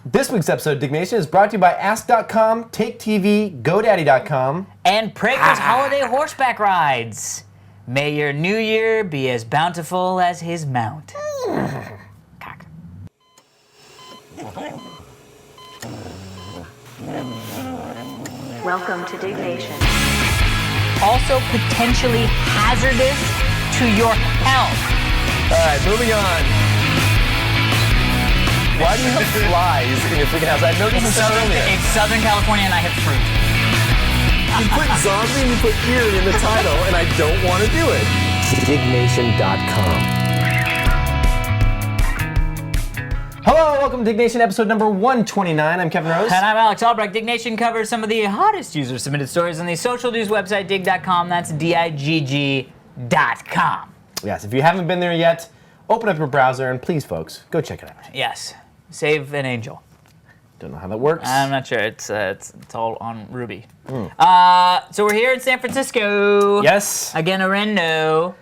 This week's episode of Diggnation is brought to you by Ask.com, Take TV, GoDaddy.com, and Prager's Holiday Horseback Rides. May your new year be as bountiful as his mount. Cock. Welcome to Diggnation. Also potentially hazardous to your health. All right, moving on. Why do you have flies in your freaking house? I noticed this earlier. It's Southern California and I have fruit. You put zombie and you put ear in the title, and I don't want to do it. Diggnation.com. Hello, welcome to Diggnation, episode number 129. I'm Kevin Rose. And I'm Alex Albrecht. Diggnation covers some of the hottest user-submitted stories on the social news website, dig.com. That's digg.com. Yes, if you haven't been there yet, open up your browser, and please, folks, go check it out. Yes. Save an angel. Don't know how that works. I'm not sure. It's all on Ruby. So we're here in San Francisco. Yes. Again, Orendo.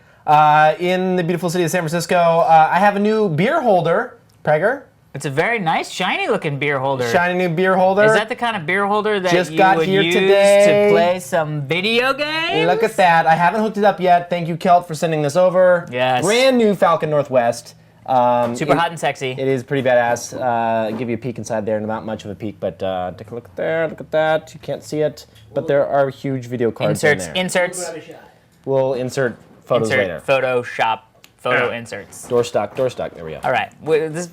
In the beautiful city of San Francisco. I have a new beer holder, Prager. It's a very nice, shiny-looking beer holder. Shiny new beer holder. Is that the kind of beer holder that Just you got would here use today. to play some video games? Look at that. I haven't hooked it up yet. Thank you, Kelt, for sending this over. Yes. Brand new Falcon Northwest. Super hot and sexy. It is pretty badass. Give you a peek inside there, not much of a peek, but take a look there. Look at that. You can't see it, but there are huge video cards in there. Inserts. We'll insert photos later. Photoshop. Photo inserts. Door stock. There we go. All right. This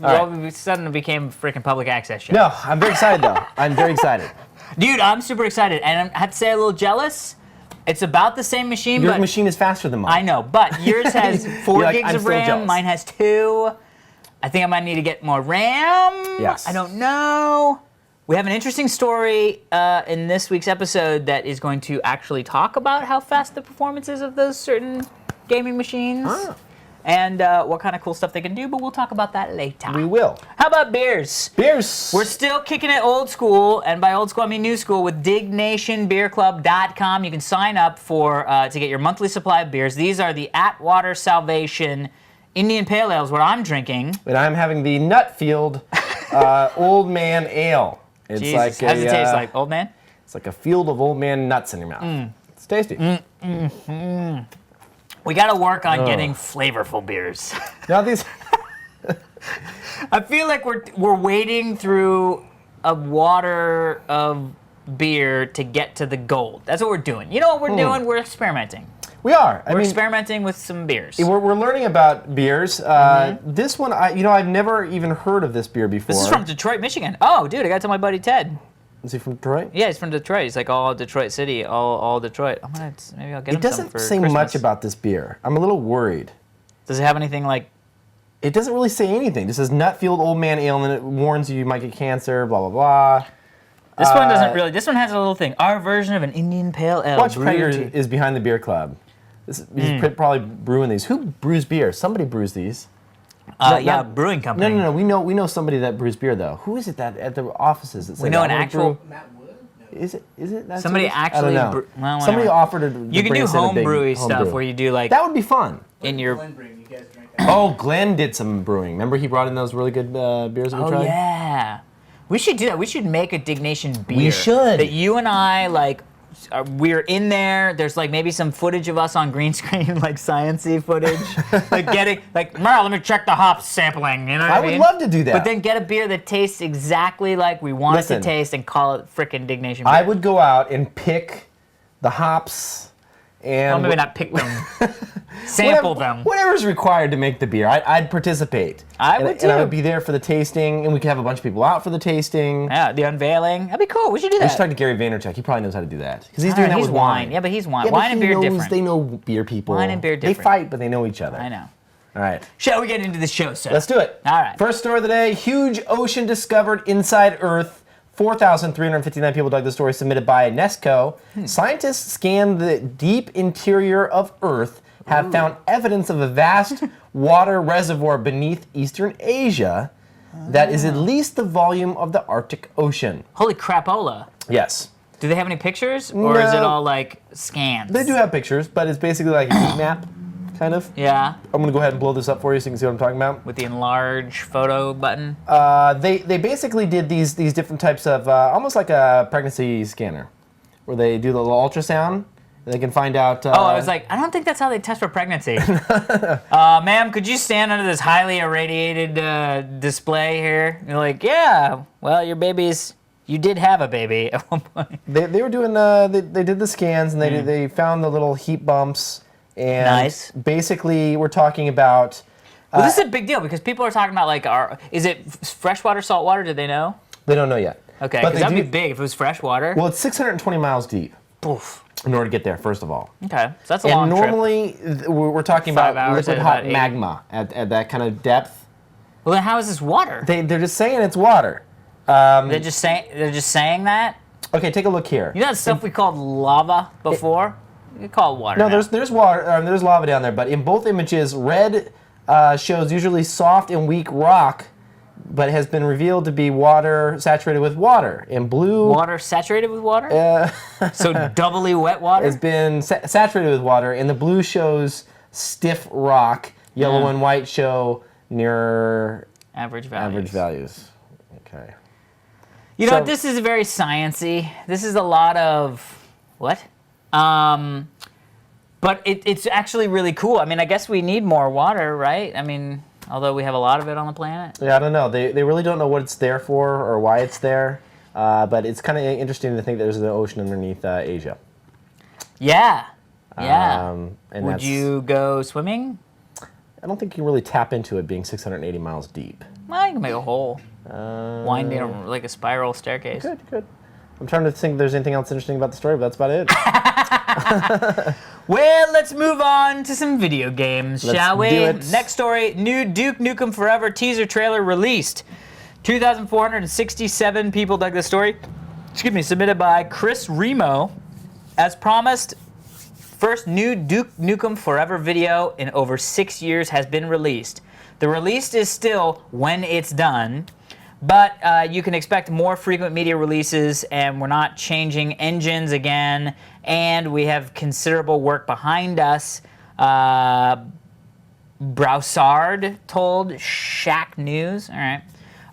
suddenly became a freaking public access show. No, I'm very excited though. I'm very excited. Dude, I'm super excited, and I have to say a little jealous. It's about the same machine, Your but machine is faster than mine. I know, but yours has 4 like, gigs I'm of still RAM. jealous. Mine has 2. I think I might need to get more RAM. Yes. I don't know. We have an interesting story in this week's episode that is going to actually talk about how fast the performance is of those certain gaming machines. Ah. And what kind of cool stuff they can do, but we'll talk about that later. We will. How about beers? Beers. We're still kicking it old school, and by old school I mean new school, with DiggnationBeerClub.com. You can sign up for to get your monthly supply of beers. These are the Atwater Salvation Indian Pale Ales, what I'm drinking. And I'm having the Nutfield Old Man Ale. It's Jesus, like how does it taste like, old man? It's like a field of old man nuts in your mouth. It's tasty. We got to work on getting flavorful beers. Now these. I feel like we're wading through a water of beer to get to the gold. That's what we're doing. You know what we're doing? We're experimenting. We are. We're experimenting with some beers. We're learning about beers. This one, I've never even heard of this beer before. This is from Detroit, Michigan. Oh, dude, I got to tell my buddy Ted. Is he from Detroit? Yeah, he's from Detroit. He's like all Detroit City, all Detroit. Maybe I'll get him some for It doesn't say Christmas. much about this beer. I'm a little worried. Does it have anything like? It doesn't really say anything. It says Nutfield Old Man Ale, and then it warns you might get cancer, blah, blah, blah. This one doesn't really. This one has a little thing. Our version of an Indian Pale Ale. Watch brewed Prager is behind the beer club. He's probably brewing these. Who brews beer? Somebody brews these. Brewing company. No. We know somebody that brews beer though. Who is it that at the offices? That We know an actual. Is it? That's Somebody what it is? actually. I don't know. Well, Somebody whatever. offered to. You can do home brewy stuff where you do like That would be fun. in your. Oh, Glenn did some brewing. Remember he brought in those really good beers that we Oh tried? yeah. We should do that. We should make a Diggnation beer. We should. That you and I like. We're in there. There's like maybe some footage of us on green screen, like science-y footage, like getting like Merle. Let me check the hop sampling. You know what I mean? would love to do that. But then get a beer that tastes exactly like we want it Listen, to taste and call it frickin' Diggnation beer. I would go out and pick the hops and Well, maybe not pick them. Sample them. Whatever's required to make the beer, I'd participate. I would And I too. would be there for the tasting, and we could have a bunch of people out for the tasting. Yeah, the unveiling. That'd be cool. We should do We that. should talk to Gary Vaynerchuk. He probably knows how to do that because he's doing that he's with wine. Yeah, but he's wine. Yeah, Wine and beer knows, different. They know beer people. Wine and beer They different. fight, but they know each other. I know. All right, Shall we get into the show, sir? let's do it. All right. First story of the day: huge ocean discovered inside Earth. 4,359 people dug the story, submitted by Nesco. Scientists scanned the deep interior of Earth, have found evidence of a vast water reservoir beneath Eastern Asia that is at least the volume of the Arctic Ocean. Holy crapola. Yes. Do they have any pictures, or is it No. all like scans? They do have pictures, but it's basically like a heat map. kind of. Yeah. I'm gonna go ahead and blow this up for you so you can see what I'm talking about. With the enlarge photo button. They basically did these different types of almost like a pregnancy scanner, where they do the little ultrasound and they can find out. I was like, I don't think that's how they test for pregnancy. Ma'am, could you stand under this highly irradiated display here? You're like, yeah. Well, you did have a baby at one point. They were doing they did the scans and they found the little heat bumps and Nice. basically we're talking about. Well, this is a big deal because people are talking about like, is it freshwater, saltwater? Did they know? They don't know yet. Okay, But because that'd be big if it was freshwater. Well, it's 620 miles deep Poof. in order to get there. First of all. Okay, so that's a long And trip. normally we're talking 5 about hours liquid at hot about 80. magma at that kind of depth. Well, then how is this water? They're just saying it's water. They're just saying that. Okay, take a look here. You know that stuff we called lava before? We call it water. No, now. there's water. There's lava down there, but in both images, red shows usually soft and weak rock, but has been revealed to be water saturated with water. And blue Water saturated with water? So doubly wet water? has been saturated with water, and the blue shows stiff rock. Yellow and white show near Average values. average values. Okay. You know So- what? This is very sciencey. This is a lot of what? But it's actually really cool. I mean, I guess we need more water, right? I mean, although we have a lot of it on the planet. Yeah, I don't know. They really don't know what it's there for or why it's there, but it's kind of interesting to think that there's an ocean underneath Asia. Yeah. Yeah. And Would you go swimming? I don't think you can really tap into it being 680 miles deep. Well, you can make a hole. Wind in like a spiral staircase. Good. I'm trying to think if there's anything else interesting about the story, but that's about it. Well, let's move on to some video games, shall we? do it. Next story, new Duke Nukem Forever teaser trailer released. 2,467 people dug this story. Excuse me, submitted by Chris Remo. As promised, first new Duke Nukem Forever video in over 6 years has been released. The release is still when it's done, but you can expect more frequent media releases, and we're not changing engines again, and we have considerable work behind us. Broussard told Shack News. All right.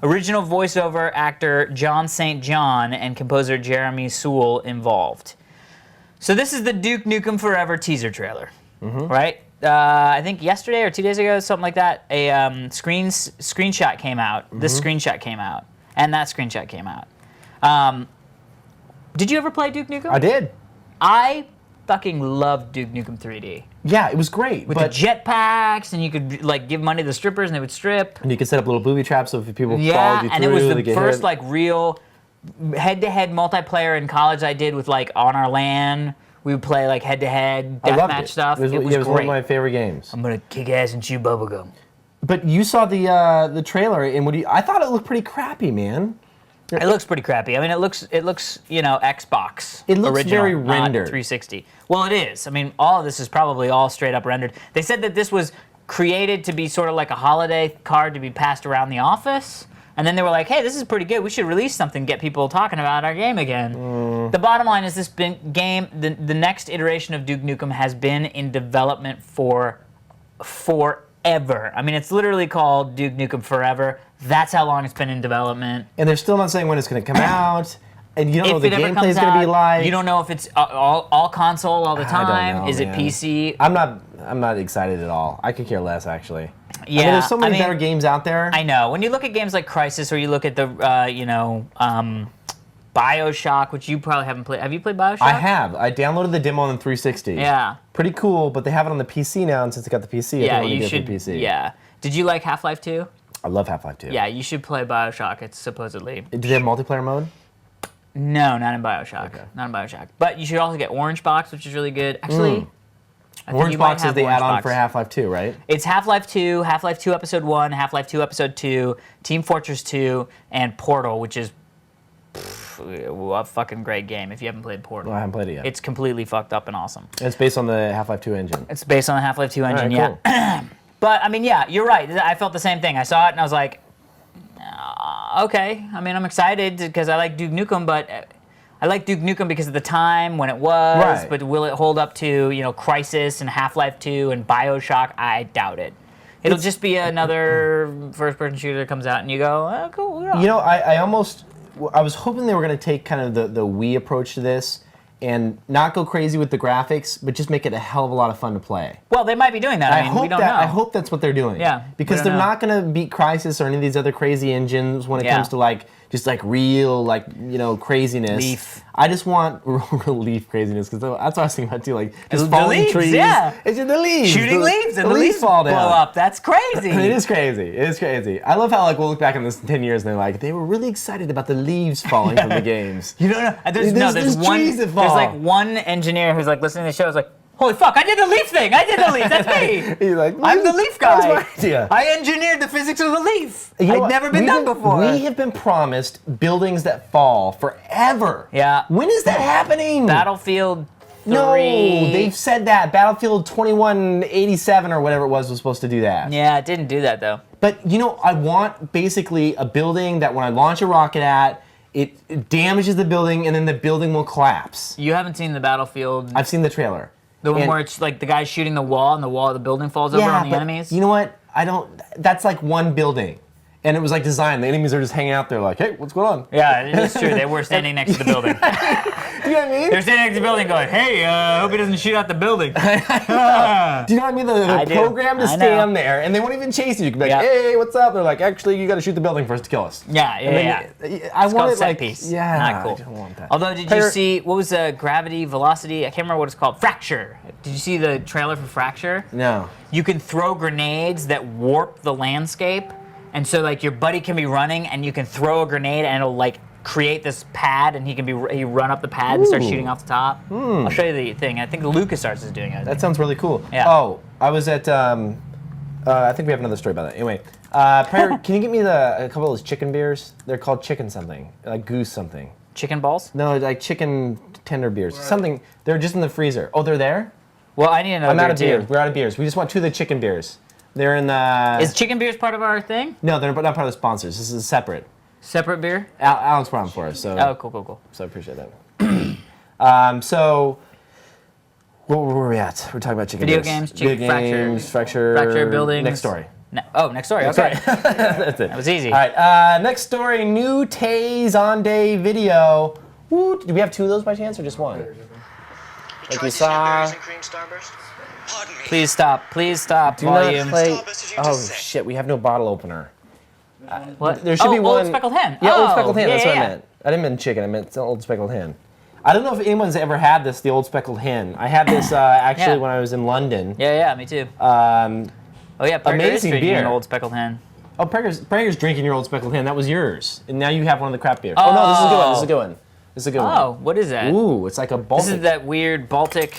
Original voiceover actor John St. John and composer Jeremy Sewell involved. So this is the Duke Nukem Forever teaser trailer, right? I think yesterday or 2 days ago, something like that, a screenshot came out. This screenshot came out, and that screenshot came out. Did you ever play Duke Nukem? I did. I fucking loved Duke Nukem 3D. Yeah, it was great. With the jetpacks, and you could like give money to the strippers, and they would strip. and you could set up little booby traps so if people followed you through, and it was they the get first hit. like real head-to-head multiplayer in college I did with like on our LAN. We would play like head-to-head I loved deathmatch it. stuff. It was great. one of my favorite games. I'm gonna kick ass and chew bubblegum. But you saw the trailer, and I thought it looked pretty crappy, man. It looks pretty crappy. I mean, it looks Xbox. It looks original, very not rendered. 360. Well, it is. I mean, all of this is probably all straight up rendered. They said that this was created to be sort of like a holiday card to be passed around the office. And then they were like, hey, this is pretty good. We should release something, get people talking about our game again. The bottom line is this game, the next iteration of Duke Nukem has been in development for forever. I mean, it's literally called Duke Nukem Forever. That's how long it's been in development. And they're still not saying when it's going to come out. And you don't know If the it ever gameplay comes is going to be out, like. you don't know if it's all console all the I don't time. know, Is it man. PC? I'm not excited at all. I could care less, actually. Yeah, I mean, there's so many better games out there. I know. When you look at games like Crysis, or you look at the BioShock, which you probably haven't played. Have you played BioShock? I have. I downloaded the demo on the 360. Yeah. Pretty cool, but they have it on the PC now, and since it got the PC, Yeah, I think you I'm should. gonna get the PC. Yeah. Did you like Half-Life 2? I love Half-Life 2. Yeah, you should play BioShock. It's supposedly. Do they have multiplayer mode? No, not in BioShock. Okay. Not in BioShock. But you should also get Orange Box, which is really good. Actually, I think Orange you might Box is have the Orange add-on Box. for Half-Life 2, right? It's Half-Life 2, Half-Life 2 Episode 1, Half-Life 2 Episode 2, Team Fortress 2, and Portal, which is a fucking great game if you haven't played Portal. No, I haven't played it yet. It's completely fucked up and awesome. And it's based on the Half-Life 2 engine. It's based on the Half-Life 2 engine, All right, yeah. cool. But, I mean, yeah, you're right. I felt the same thing. I saw it and I was like, okay. I mean, I'm excited because I like Duke Nukem, but I like Duke Nukem because of the time when it was, Right. but will it hold up to, Crysis and Half-Life 2 and BioShock? I doubt it. It'll just be another first-person shooter that comes out and you go, oh, cool. Yeah. I was hoping they were going to take kind of the Wii approach to this and not go crazy with the graphics, but just make it a hell of a lot of fun to play. Well, they might be doing that. I mean, we don't know. I hope that's what they're doing. Yeah, because they're not going to beat Crysis or any of these other crazy engines when it comes to just real craziness. Leaf. I just want real leaf craziness because that's what I was thinking about too. Just falling leaves, trees. Yeah. It's just the leaves. Shooting leaves and the the leaves fall blow down. up. That's crazy. It is crazy. It is crazy. I love how we'll look back on this in 10 years and they were really excited about the leaves falling from the games. You don't know. There's trees that fall. There's one engineer who's listening to the show. Is like, holy fuck! I did the leaf thing. I did the leaf. That's me. He's like, I'm the leaf guy. That was my idea. I engineered the physics of the leaf. You know I've what? never been done before. We have been promised buildings that fall forever. Yeah. When is that happening? Battlefield 3. No, they've said that. Battlefield 2187 or whatever it was supposed to do that. Yeah, it didn't do that though. But I want basically a building that when I launch a rocket at, it damages the building and then the building will collapse. You haven't seen the Battlefield. I've seen the trailer. The one where it's like the guy's shooting the wall and the wall of the building falls over on the enemies? You know what? That's like one building. And it was designed. The enemies are just hanging out there like, hey, what's going on? Yeah, it's true. They were standing next to the building. Do you know what I mean? They're standing next to the building going, hey, hope he doesn't shoot out the building. Do you know what I mean? They're programmed to stand there, and they won't even chase you. You can be like, hey, what's up? They're like, actually, you got to shoot the building first to kill us. Yeah. I It's want called it set piece. Yeah. Not cool. I don't want that. Although, did you see, what was the gravity, velocity? I can't remember what it's called. Fracture. Did you see the trailer for Fracture? No. You can throw grenades that warp the landscape. And so, your buddy can be running, and you can throw a grenade, and it'll, create this pad, and he run up the pad and start shooting off the top. I'll show you the thing. I think LucasArts is doing it. That sounds really cool. Yeah. Oh, I was at, I think we have another story about that. Anyway, Prayer, can you get me a couple of those chicken beers? They're called chicken something, like goose something. Chicken balls? No, like chicken tender beers. Something, they're just in the freezer. Oh, they're there? Well, I need another I'm out of beer, beers. We're out of beers. We just want 2 of the chicken beers. They're in the... Is chicken beers part of our thing? No, they're not part of the sponsors. This is separate. Separate beer? Alex brought them for us, so... Oh, cool. So I appreciate that. So... Where were we at? We're talking about chicken Video beers. games, chicken Fracture, buildings. Next story. Next story. Okay. That's it. That was easy. All right, next story, new Tay Zonday video. Woo, do we have 2 of those by chance, or just 1? Like you saw... Please stop. Do Volume. not play... Oh, shit, we have no bottle opener. What? There should be one... Old Speckled Hen. Yeah, Old Speckled Hen, that's what I yeah. meant. I didn't mean chicken, I meant Old Speckled Hen. I don't know if anyone's ever had this, the Old Speckled Hen. I had this actually when I was in London. Yeah, me too. Amazing drinking beer. An Old Speckled Hen. Oh, Prager's drinking your Old Speckled Hen. That was yours. And now you have one of the crap beers. Oh, no, this is a good one. This is a good one. This is a good one. Oh, what is that? Ooh, it's like a Baltic. This is that weird Baltic.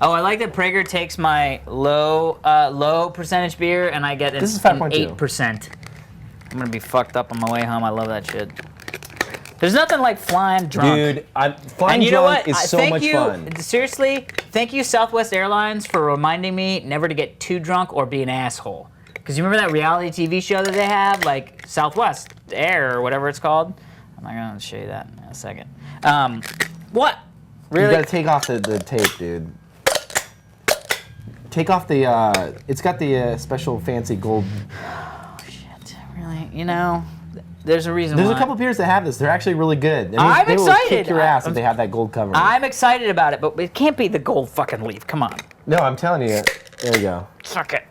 Oh, I like that Prager takes my low percentage beer and I get an 8%. I'm gonna be fucked up on my way home. I love that shit. There's nothing like flying drunk. Dude, flying drunk is so much fun. Seriously, thank you Southwest Airlines for reminding me never to get too drunk or be an asshole. Because you remember that reality TV show that they have, like Southwest Air or whatever it's called? I'm not gonna show you that in a second. What? Really? You gotta take off the tape, dude. Take off the, it's got the special fancy gold. Oh, shit. Really? You know, there's a reason why. There's a couple beers that have this. They're actually really good. I'm they excited. Will kick your ass if they have that gold cover. I'm excited about it, but it can't be the gold fucking leaf. Come on. No, I'm telling you. There you go. Suck it.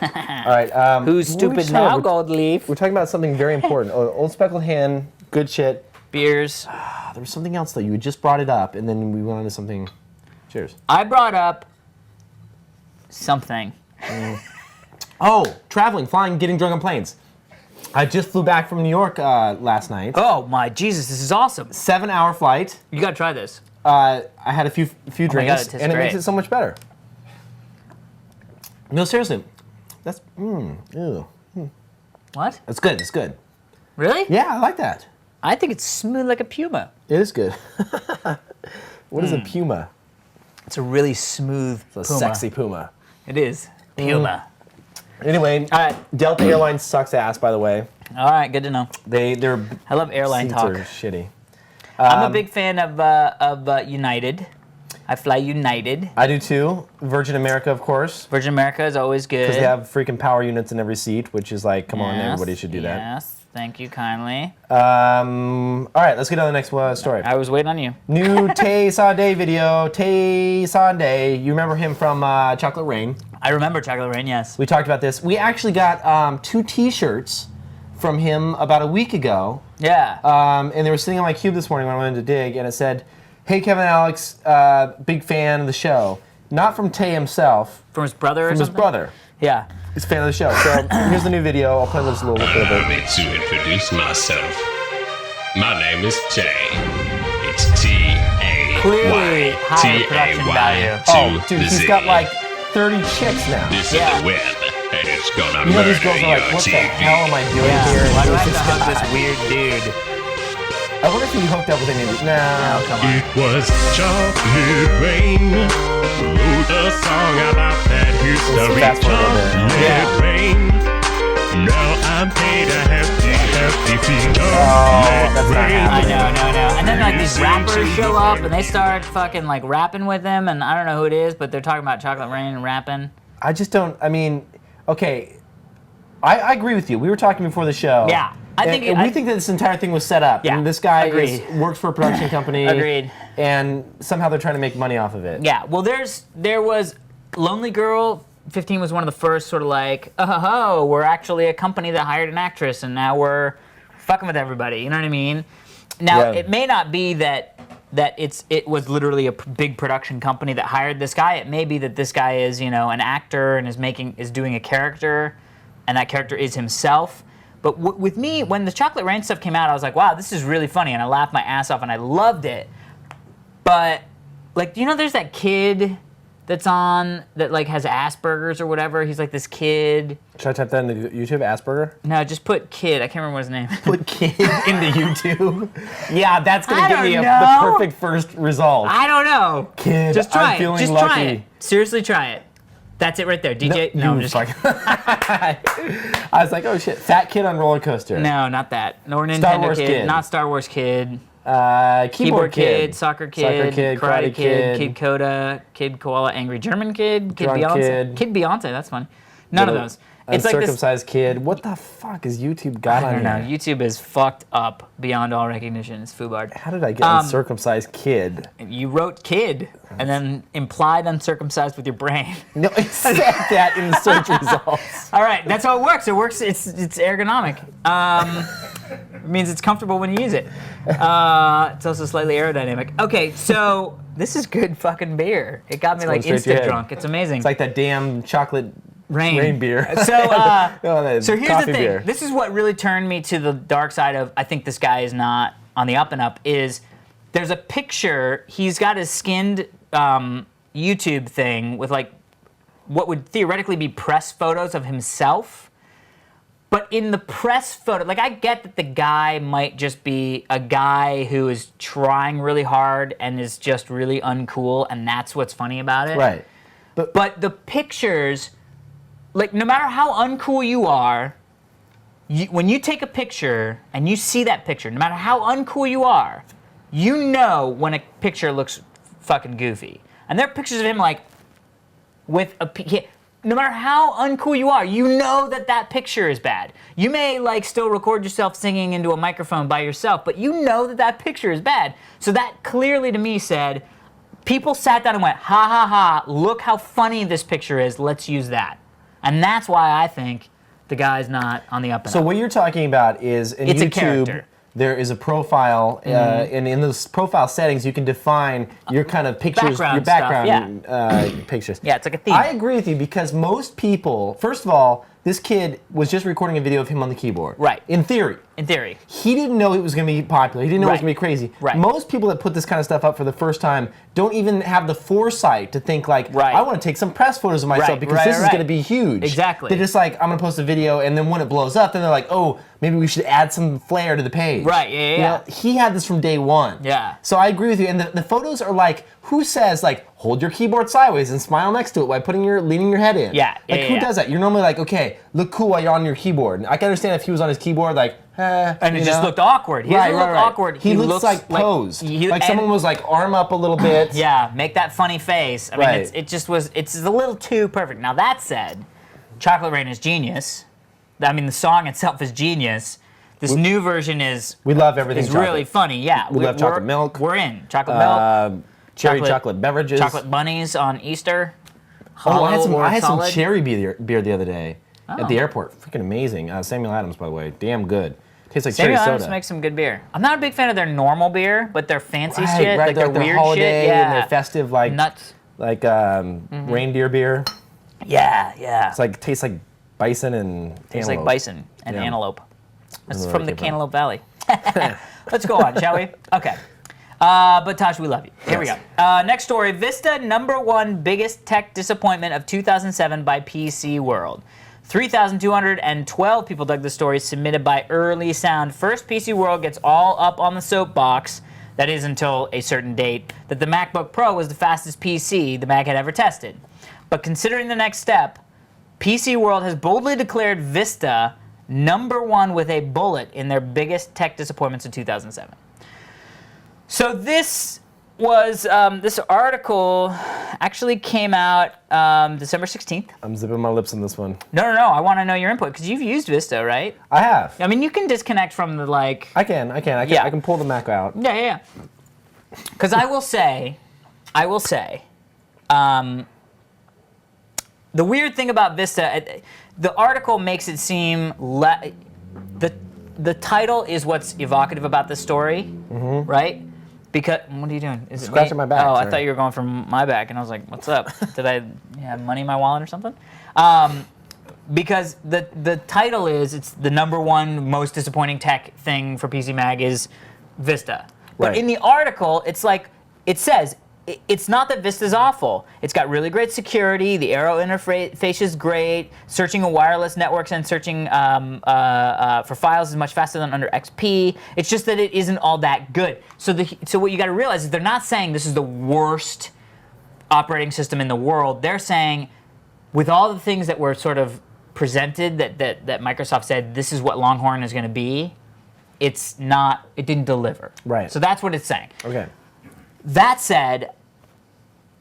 All right. Who's stupid now, gold leaf? We're talking about something very important. Old Speckled Hen, good shit. Beers. There was something else, though. You had just brought it up, and then we went on to something. Cheers. I brought up something. Oh, traveling, flying, getting drunk on planes. I just flew back from New York last night. Oh my Jesus, this is awesome. 7-hour flight. You gotta try this. I had a few drinks, God, and it great. makes it so much better. No, seriously, that's ew. What? That's good. It's good. Really? Yeah, I like that. I think it's smooth like a puma. It is good. What is a puma? It's a really smooth It's a sexy puma. It is. Puma. Anyway, Delta Airlines sucks ass, by the way. All right, good to know. Their I love airline seats talk. are shitty. I'm a big fan of United. I fly United. I do too. Virgin America, of course. Virgin America is always good. Because they have freaking power units in every seat, which is like, come on, everybody should do that. Yes, thank you kindly. All right, let's get on the next story. I was waiting on you. New Tay Zonday video. Tay Zonday. You remember him from Chocolate Rain? I remember Chocolate Rain, yes. We talked about this. We actually got 2 T-shirts from him about a week ago. Yeah. And they were sitting on my cube this morning when I went to dig, and it said, "Hey, Kevin and Alex, big fan of the show." Not from Tay himself. From his brother or From something? his brother. Yeah. He's a fan of the show. So here's the new video. I'll play this a little bit of Allow it. me to introduce myself. My name is Tay. It's T-A-Y. Clearly higher production value. Oh, to dude, the he's Z. got like 30 chicks now. This Yeah. is the web, and it's gonna You know, murder these girls are your like, what the TV. hell am I doing Yeah. here? Why do I Who's have to this hug guy? this weird dude? I wonder if he hooked up with any of these. No. Come on. It was chocolate rain. Wrote a song about that history. fast forward a little bit. Chocolate Yeah. rain. Now I'm paid a hefty fee. that's not rain. I know. And then like these rappers show up and they start fucking like rapping with him, and I don't know who it is, but they're talking about Chocolate Rain and rapping. I just don't, I mean, okay. I agree with you. We were talking before the show. Yeah. I think and we think that this entire thing was set up. Yeah, And this guy agreed. works for a production company. Agreed. And somehow they're trying to make money off of it. Yeah, well, there was Lonely Girl. 15 was one of the first sort of like, oh, we're actually a company that hired an actress, and now we're fucking with everybody. You know what I mean? Now, Yeah. it may not be that it was literally a big production company that hired this guy. It may be that this guy is, you know, an actor and is doing a character, and that character is himself. But with me, when the Chocolate Rain stuff came out, I was like, wow, this is really funny, and I laughed my ass off, and I loved it. But, like, you know, there's that kid that's on that like has Asperger's or whatever. He's like this kid. Should I type that into YouTube? Asperger? No, just put kid. I can't remember what his name is. Put kid into YouTube? Yeah, that's going I to give don't me the know. perfect first result. I don't know. Kid, Just try I'm it. feeling Just lucky. try it. Seriously, try it. That's it right there. DJ. No, I'm just kidding. I was like, oh shit, fat kid on roller coaster. No, not that. Nor Nintendo Star Wars kid. kid. Not Star Wars kid. Keyboard kid. Soccer kid, Karate kid. Kid Coda, Kid Koala, Angry German kid, Kid Drunk Beyonce, kid. Beyonce. That's funny. None of those. It's like this. Uncircumcised kid. What the fuck is YouTube got I on don't know. here? YouTube is fucked up beyond all recognition. It's FUBAR. How did I get uncircumcised kid? You wrote kid and then implied uncircumcised with your brain. No, it said that in the search results. All right, that's how it works. It works. It's ergonomic. It means it's comfortable when you use it. It's also slightly aerodynamic. Okay, so this is good fucking beer. It got me like going straight to your instant head. drunk. It's amazing. It's like that damn chocolate rain beer. So, so here's the coffee thing. beer. This is what really turned me to the dark side of I think this guy is not on the up and up. Is there's a picture. He's got his skinned YouTube thing with like what would theoretically be press photos of himself. But in the press photo, like I get that the guy might just be a guy who is trying really hard and is just really uncool, and that's what's funny about it. Right. But the pictures, like no matter how uncool you are, when you take a picture and you see that picture, no matter how uncool you are, you know when a picture looks fucking goofy. And there are pictures of him like with no matter how uncool you are, you know that picture is bad. You may like still record yourself singing into a microphone by yourself, but you know that picture is bad. So that clearly to me said, people sat down and went, ha ha ha, look how funny this picture is, let's use that. And that's why I think the guy's not on the up and So up. what you're talking about is in It's a YouTube, character. there is a profile, and in those profile settings, you can define your kind of pictures, Background your background stuff, pictures. Yeah, it's like a theme. I agree with you because most people, first of all, this kid was just recording a video of him on the keyboard. Right. In theory. In theory. He didn't know it was going to be popular. He didn't know it was Right. going to be crazy. Right. Most people that put this kind of stuff up for the first time don't even have the foresight to think like, Right. I want to take some press photos of myself Right, because right, this is right. going to be huge. Exactly. They're just like, I'm going to post a video, and then when it blows up, then they're like, oh, maybe we should add some flair to the page. Right, yeah, yeah, You know, he had this from day one. Yeah. So I agree with you. And the photos are like, who says like, hold your keyboard sideways and smile next to it while leaning your head in? Yeah, Like yeah, who yeah. does that? You're normally like, okay, look cool while you're on your keyboard. And I can understand if he was on his keyboard, like, and it just looked awkward. He doesn't look awkward. He looks like posed. Like someone was like arm up a little bit. Yeah, make that funny face. I mean, it's a little too perfect. Now that said, Chocolate Rain is genius. I mean, the song itself is genius. This new version is we love everything. Is really funny. Yeah, we love chocolate milk. We're in chocolate milk, cherry chocolate beverages, chocolate bunnies on Easter. I had some cherry beer the other day at the airport. Freaking amazing. Samuel Adams, by the way, damn good. Tastes like Samuel cherry Adams soda. makes some good beer. I'm not a big fan of their normal beer, but their fancy shit, right, like their weird holiday shit, and their festive like nuts, like reindeer beer. Yeah. It's like tastes like bison and tastes antelope. like bison and antelope. That's from the Cantaloupe Valley. Let's go on, shall we? Okay. But Tosh, we love you. Here we go. Next story, Vista #1 biggest tech disappointment of 2007 by PC World. 3,212 people dug the story submitted by Early Sound. First, PC World gets all up on the soapbox, that is until a certain date, that the MacBook Pro was the fastest PC the Mac had ever tested. But considering the next step, PC World has boldly declared Vista #1 with a bullet in their biggest tech disappointments of 2007. So this was, this article actually came out December 16th. I'm zipping my lips on this one. No, I want to know your input, because you've used Vista, right? I have. I mean, you can disconnect from the, like... I can pull the Mac out. Yeah. Because I will say, the weird thing about Vista, the article makes it seem, the title is what's evocative about the story, right? Because, what are you doing? Is it scratching my back? Oh, sorry. I thought you were going from my back, and I was like, what's up? Did I have money in my wallet or something? Because the title is, it's the #1 most disappointing tech thing for PC Mag is Vista. But Right. in the article, it's like, it says, it's not that Vista's awful. It's got really great security. The Aero interface is great. Searching a wireless networks and searching for files is much faster than under XP. It's just that it isn't all that good. So what you got to realize is they're not saying this is the worst operating system in the world. They're saying, with all the things that were sort of presented, that Microsoft said this is what Longhorn is going to be, it didn't deliver. Right. So that's what it's saying. Okay. That said,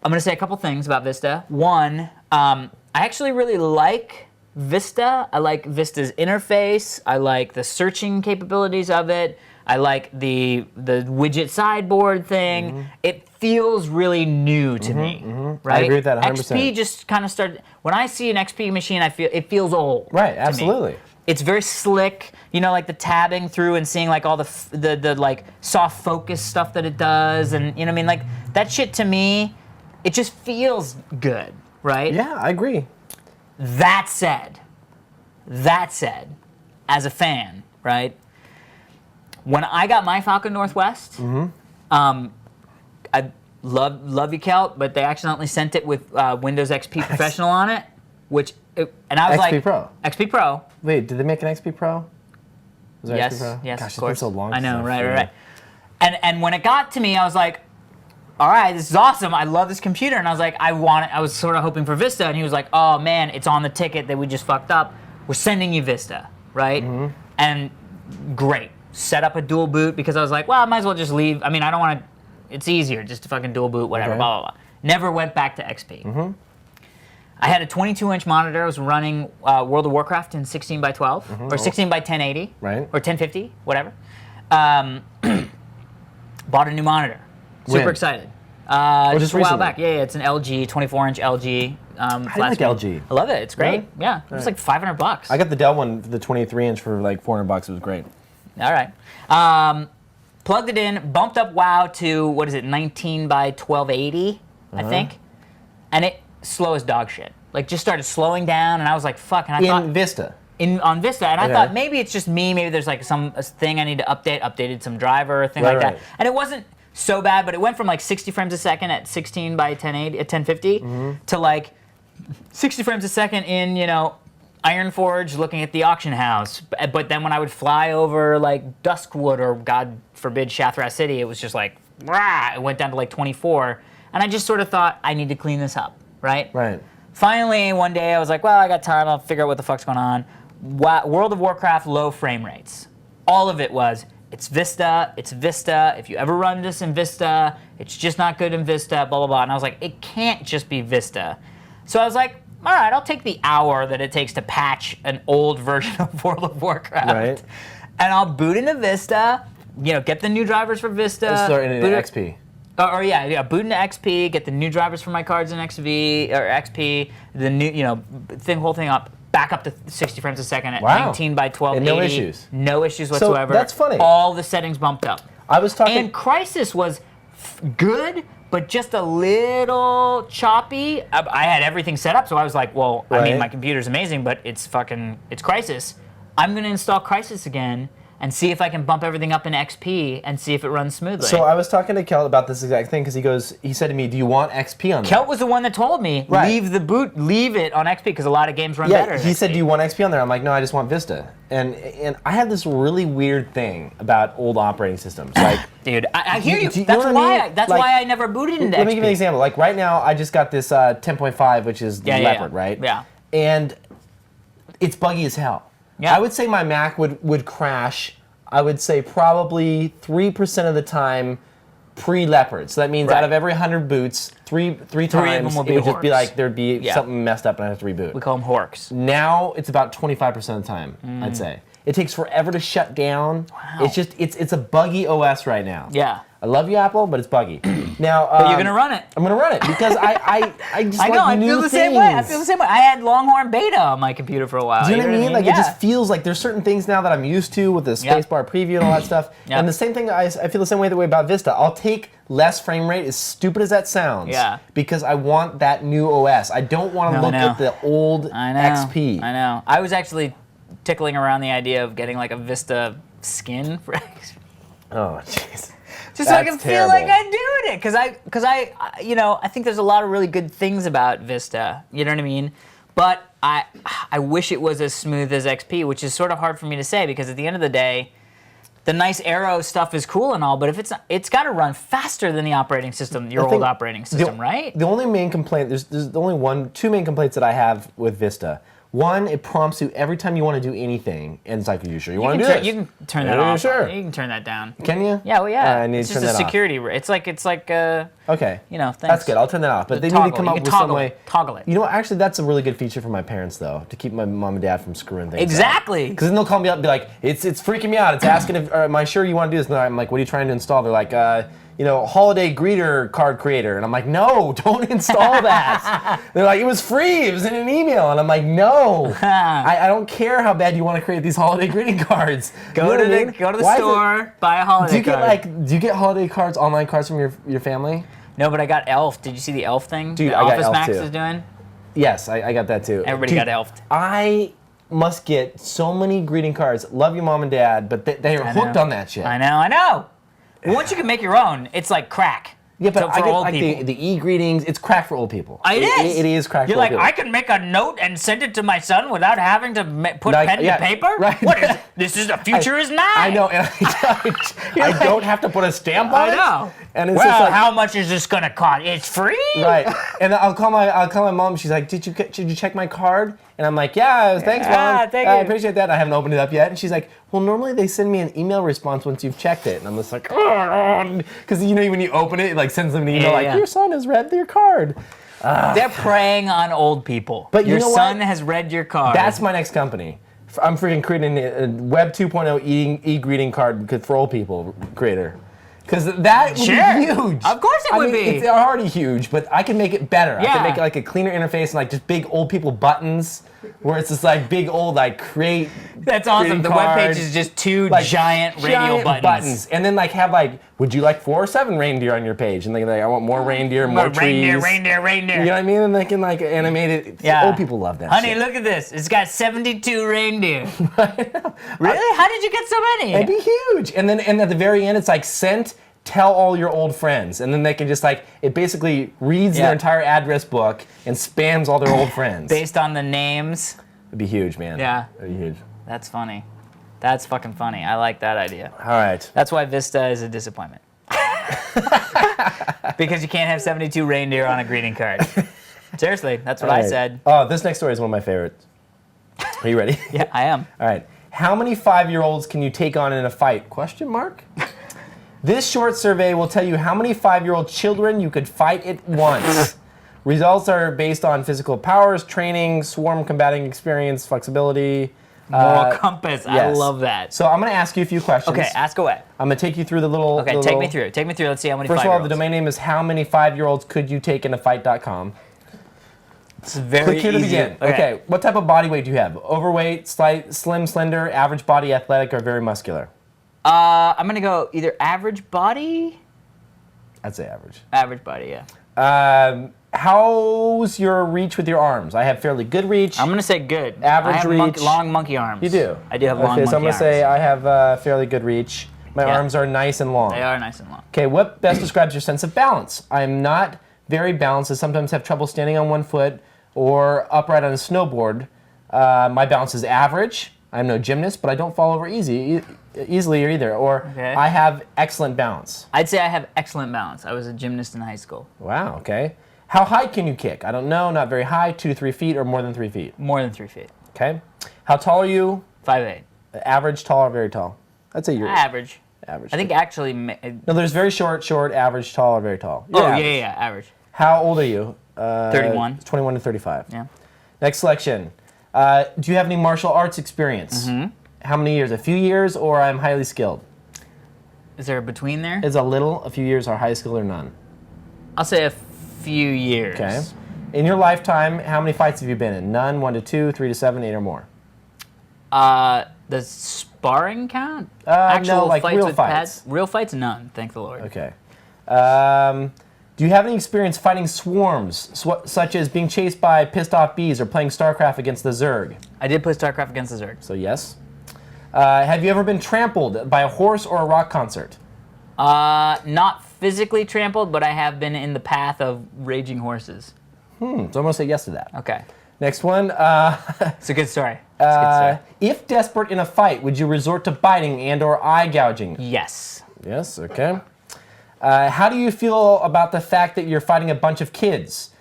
I'm going to say a couple things about Vista. One, I actually really like Vista. I like Vista's interface. I like the searching capabilities of it. I like the widget sideboard thing. It feels really new to me, right? I agree with that 100%. XP just kind of started. When I see an XP machine, it feels old. Right, to absolutely. me. It's very slick, like the tabbing through and seeing like all the like soft focus stuff that it does, and you know what I mean, like that shit to me, it just feels good, right? Yeah, I agree. That said, as a fan, right? When I got my Falcon Northwest, I love you, Kelt, but they accidentally sent it with Windows XP Professional on it, and I was XP like, Pro. XP Pro. Wait, did they make an XP Pro? Was there Yes, XP Pro? yes, Gosh, of it's been course. so long. I know, since right. And when it got to me, I was like, all right, this is awesome. I love this computer. And I was like, I was sort of hoping for Vista. And he was like, oh man, it's on the ticket that we just fucked up. We're sending you Vista, right? And great. Set up a dual boot because I was like, well, I might as well just leave. I mean, I don't want to, it's easier just to fucking dual boot, whatever, Okay. blah, blah, blah. Never went back to XP. I had a 22-inch monitor. I was running World of Warcraft in 16 by 12 or 16 by 1080 Right. or 1050, whatever. Bought a new monitor. Super When? excited. just a while recently? back. Yeah, it's an LG, 24-inch LG. I like LG. I love it. It's great. Really? Yeah, it was like $500. I got the Dell one, the 23-inch for like $400. It was great. All right. Plugged it in, bumped up WoW to, 19 by 1280, I think. And it slow as dog shit. Like, just started slowing down, and I was like, fuck. And I thought, Vista. on Vista, and I Okay. thought maybe it's just me, maybe there's like a thing I need to updated some driver or thing like Right. that. And it wasn't so bad, but it went from like 60 frames a second at 16 by 1080, at 1050 to like 60 frames a second in, Ironforge looking at the auction house. But then when I would fly over like Duskwood or God forbid Shathras City, it was just like, rah, it went down to like 24. And I just sort of thought, I need to clean this up, right? Right. Finally, one day I was like, well, I got time. I'll figure out what the fuck's going on. World of Warcraft low frame rates. all of it was, it's Vista, it's Vista. If you ever run this in Vista, it's just not good in Vista, blah, blah, blah. And I was like, it can't just be Vista. So I was like, all right, I'll take the hour that it takes to patch an old version of World of Warcraft. Right. And I'll boot into Vista, get the new drivers for Vista. Start in XP. Boot into XP, get the new drivers for my cards in XP, the new, whole thing up, back up to 60 frames a second at 19 by 1280. And no issues. No issues whatsoever. So that's funny. All the settings bumped up. I was talking. And Crysis was good, but just a little choppy. I had everything set up, so I was like, well, I mean, my computer's amazing, but it's Crysis. I'm going to install Crysis again and see if I can bump everything up in XP and see if it runs smoothly. So I was talking to Kelt about this exact thing because he said to me, do you want XP on there? Kelt was the one that told me, leave it on XP because a lot of games run better. He said, do you want XP on there? I'm like, no, I just want Vista. And I have this really weird thing about old operating systems. Like, dude, I hear you. Do That's know why. I mean? That's why I never booted into XP. Let me give you an example. Like right now, I just got this 10.5, which is Leopard, right? Yeah. And it's buggy as hell. Yeah. I would say my Mac would crash. I would say probably 3% of the time pre-Leopard. So that means out of every 100 boots, three times it would just be like there'd be something messed up and I'd have to reboot. We call them horks. Now it's about 25% of the time, I'd say. It takes forever to shut down. Wow. It's just it's a buggy OS right now. Yeah. I love you, Apple, but it's buggy. Now, but you're gonna run it. I'm gonna run it because I just I know. like new I feel the things. same way. I feel the same way. I had Longhorn Beta on my computer for a while. Do you know what I mean? Like Yeah. it just feels like there's certain things now that I'm used to with the spacebar preview and all that stuff. And the same thing, I feel the same way about Vista. I'll take less frame rate, as stupid as that sounds, because I want that new OS. I don't want to look at the old XP. I know. I was actually tickling around the idea of getting like a Vista skin for XP. Oh, jeez. Just so I can feel like I'm doing it, because I think there's a lot of really good things about Vista. You know what I mean? But I wish it was as smooth as XP, which is sort of hard for me to say because at the end of the day, the nice Arrow stuff is cool and all, but if it's got to run faster than the operating system, your old operating system, right? The only main complaint, there's only two main complaints that I have with Vista. One, it prompts you every time you want to do anything, and it's like, are you sure you want to do this? You can turn that off. Sure. You can turn that down. Can you? Yeah, well, yeah. I need it's to turn just that a security. It's like okay. Thanks. That's good. I'll turn that off. But they need to come up with some way. Toggle it. You know what? Actually, that's a really good feature for my parents, though, to keep my mom and dad from screwing things Exactly. Because then they'll call me up and be like, it's freaking me out. It's asking if, am I sure you want to do this? And I'm like, what are you trying to install? They're like, holiday greeter card creator. And I'm like, no, don't install that. They're like, it was free. It was in an email. And I'm like, no. I don't care how bad you want to create these holiday greeting cards. Go to the store, buy a holiday card. Do you get holiday cards, online cards from your family? No, but I got Elf. Did you see the Elf thing? Dude, the I got Office Elf Max too. is doing? Yes, I got that too. Everybody got Elfed. I must get so many greeting cards. Love you, mom and dad, but they are hooked on that shit. I know. Once you can make your own, it's like crack. Yeah, but I get old like people. the e-greetings. It's crack for old people. It is. It is crack You're for old like, people. I can make a note and send it to my son without having to put pen to paper? Right. What is this? Is the future is now. I know, and I don't have to put a stamp on it. I know. And it's just like, how much is this gonna cost? It's free. Right. And I'll call my mom. She's like, did you check my card? And I'm like, yeah, thanks, mom. Thank I you. appreciate that. I haven't opened it up yet. And she's like, well, normally they send me an email response once you've checked it. And I'm just like, because when you open it, it like sends them an email your son has read your card. They're preying on old people. But your you know son what? has read your card. That's my next company. I'm freaking creating a Web 2.0 e-greeting card for old people creator. Because that would be huge. Of course it would be. It's already huge, but I can make it better. I Yeah. can make it like a cleaner interface and like just big old people buttons where it's just like big old like create. That's awesome. The webpage is just two giant radio buttons. And then like have like, would you like 4 or 7 reindeer on your page? And they like, I want more reindeer, more trees. Reindeer. You know what I mean? And they can like animate it. Yeah. Old people love that Honey, shit. look at this. It's got 72 reindeer. Really? How did you get so many? It'd be huge. And then at the very end, it's like sent, tell all your old friends. And then they can just like, it basically reads their entire address book and spams all their old friends. Based on the names. It'd be huge, man. Yeah. It'd be huge. That's funny. That's fucking funny. I like that idea. All right. That's why Vista is a disappointment. Because you can't have 72 reindeer on a greeting card. Seriously, that's what I said. Oh, this next story is one of my favorites. Are you ready? Yeah, I am. All right. How many 5-year-olds can you take on in a fight? Question mark. This short survey will tell you how many 5-year-old children you could fight at once. Results are based on physical powers, training, swarm combating experience, flexibility. Moral compass. I yes. love that. So I'm going to ask you a few questions. Okay, ask away. I'm going to take you through the little... Okay, take me through. Take me through. Let's see how many First of all, the 5-year-olds. domain name is howmany5-year-olds could you take in a fight.com. It's very Click here to easy. begin. Okay, what type of body weight do you have? Overweight, slight, slim, slender, average body, athletic, or very muscular? I'm going to go either average body. I'd say average. Average body, yeah. How's your reach with your arms? I have fairly good reach. I'm going to say good. Average I have reach. long monkey arms. You do? I do have long monkey arms. Okay, so I'm going to say I have fairly good reach. My Yeah. arms are nice and long. They are nice and long. Okay, what best describes your sense of balance? I am not very balanced. I sometimes have trouble standing on one foot or upright on a snowboard. My balance is average. I'm no gymnast, but I don't fall over easily either. Or Okay. I have excellent balance. I'd say I have excellent balance. I was a gymnast in high school. Wow, okay. How high can you kick? I don't know, not very high, 2 to 3 feet, or more than 3 feet. More than 3 feet. Okay. How tall are you? 5'8". Average, tall, or very tall? I'd say you're Average. average. I think actually. No, there's very short, average, tall, or very tall. You're Oh, average. yeah, average. How old are you? 31. 21 to 35. Yeah. Next selection. Do you have any martial arts experience? Mm-hmm. How many years? A few years, or I'm highly skilled? Is there a between there? It's a little, a few years, or high skilled, or none. I'll say a few years. Okay. In your lifetime, how many fights have you been in? None, 1 to 2, 3 to 7, 8 or more. Does sparring count? No, like real with fights. pads? Real fights, none. Thank the Lord. Okay. Do you have any experience fighting swarms, such as being chased by pissed off bees or playing StarCraft against the Zerg? I did play StarCraft against the Zerg. So yes. Have you ever been trampled by a horse or a rock concert? Not physically trampled, but I have been in the path of raging horses. So I'm going to say yes to that. Okay. Next one. It's a good story. It's a good story. If desperate in a fight, would you resort to biting and or eye gouging? Yes. Yes, okay. How do you feel about the fact that you're fighting a bunch of kids?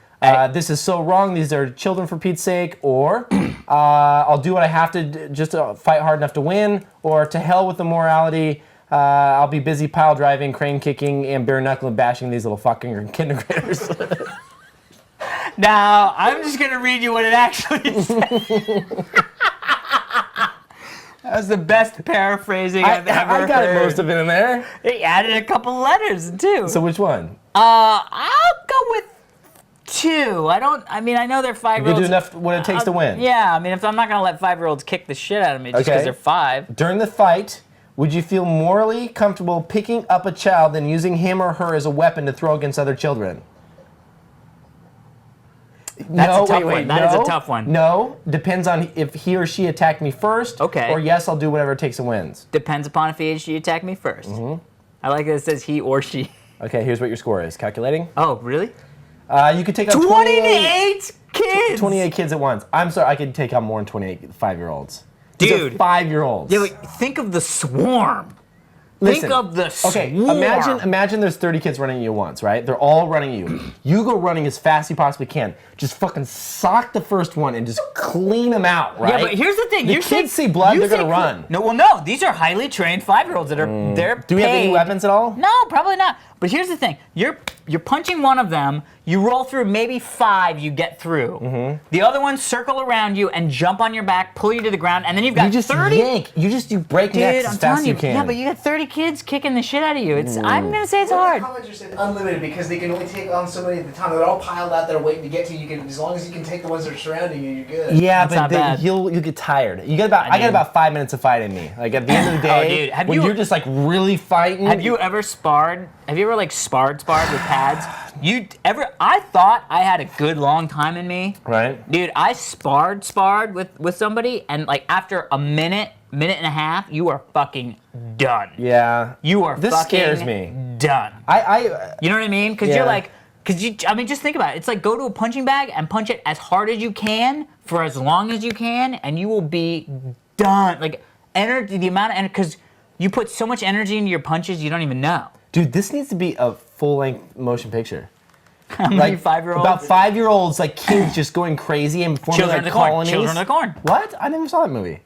This is so wrong, these are children for Pete's sake, or I'll do what I have to just to fight hard enough to win, or to hell with the morality, I'll be busy pile driving, crane kicking, and bare knuckle bashing these little fucking kindergartners. Now, I'm just going to read you what it actually said. That was the best paraphrasing I've ever I got heard. most of it in there. They added a couple letters, too. So which one? I'll go with 2. I know they're 5-year-olds. You can do enough what it takes to win. Yeah, I mean, if I'm not going to let 5-year-olds kick the shit out of me just because Okay. they're 5. During the fight, would you feel morally comfortable picking up a child and using him or her as a weapon to throw against other children? That's a tough one. That is a tough one. No, depends on if he or she attacked me first. Okay. Or yes, I'll do whatever it takes and wins. Depends upon if he or she attacked me first. I like that it says he or she. Okay, here's what your score is. Calculating. Oh, really? You could take on 28 kids! 28 kids at once. I'm sorry, I could take on more than 28 5-year-olds. Dude. 5-year-olds. Yeah, but think of the swarm. Listen, Think of the swarm. Okay, imagine there's 30 kids running at you once, right? They're all running at you. You go running as fast as you possibly can. Just fucking sock the first one and just clean them out, right? Yeah, but here's the thing. The kids see blood, they're gonna run. No. These are highly trained 5-year-olds that are they're Do we have any paid. weapons at all? No, probably not. But here's the thing. You're punching one of them, you roll through maybe 5 you get through. The other ones circle around you and jump on your back, pull you to the ground, and then you've got You just 30. yank. You just do breaknecks Dude, as I'm fast telling as you. you can. Yeah, but you got 30 kids kicking the shit out of you. I'm gonna say it's hard. Comments are saying unlimited because they can only take on so many at the time. They're all piled out there waiting to get to you. You can, as long as you can take the ones that are surrounding you, you're good. Yeah, That's not but bad. you'll get tired. I got about 5 minutes of fight in me. Like at the end of the day, dude, when you're just like really fighting. Have you ever sparred? Have you ever like sparred with pads? I thought I had a good long time in me. Right. Dude, I sparred with somebody, and like after a minute and a half, you are fucking done. Yeah. You are This fucking scares me. done. I You know what I mean? Because Yeah. you're like, just think about it. It's like go to a punching bag and punch it as hard as you can for as long as you can, and you will be done. Like energy, the amount of energy, because you put so much energy into your punches, you don't even know. dude, this needs to be a full-length motion picture. How many 5-year-olds? About 5-year-olds, like kids just going crazy and forming Children like of the Corn. colonies. Children of the Corn. What? I never saw that movie.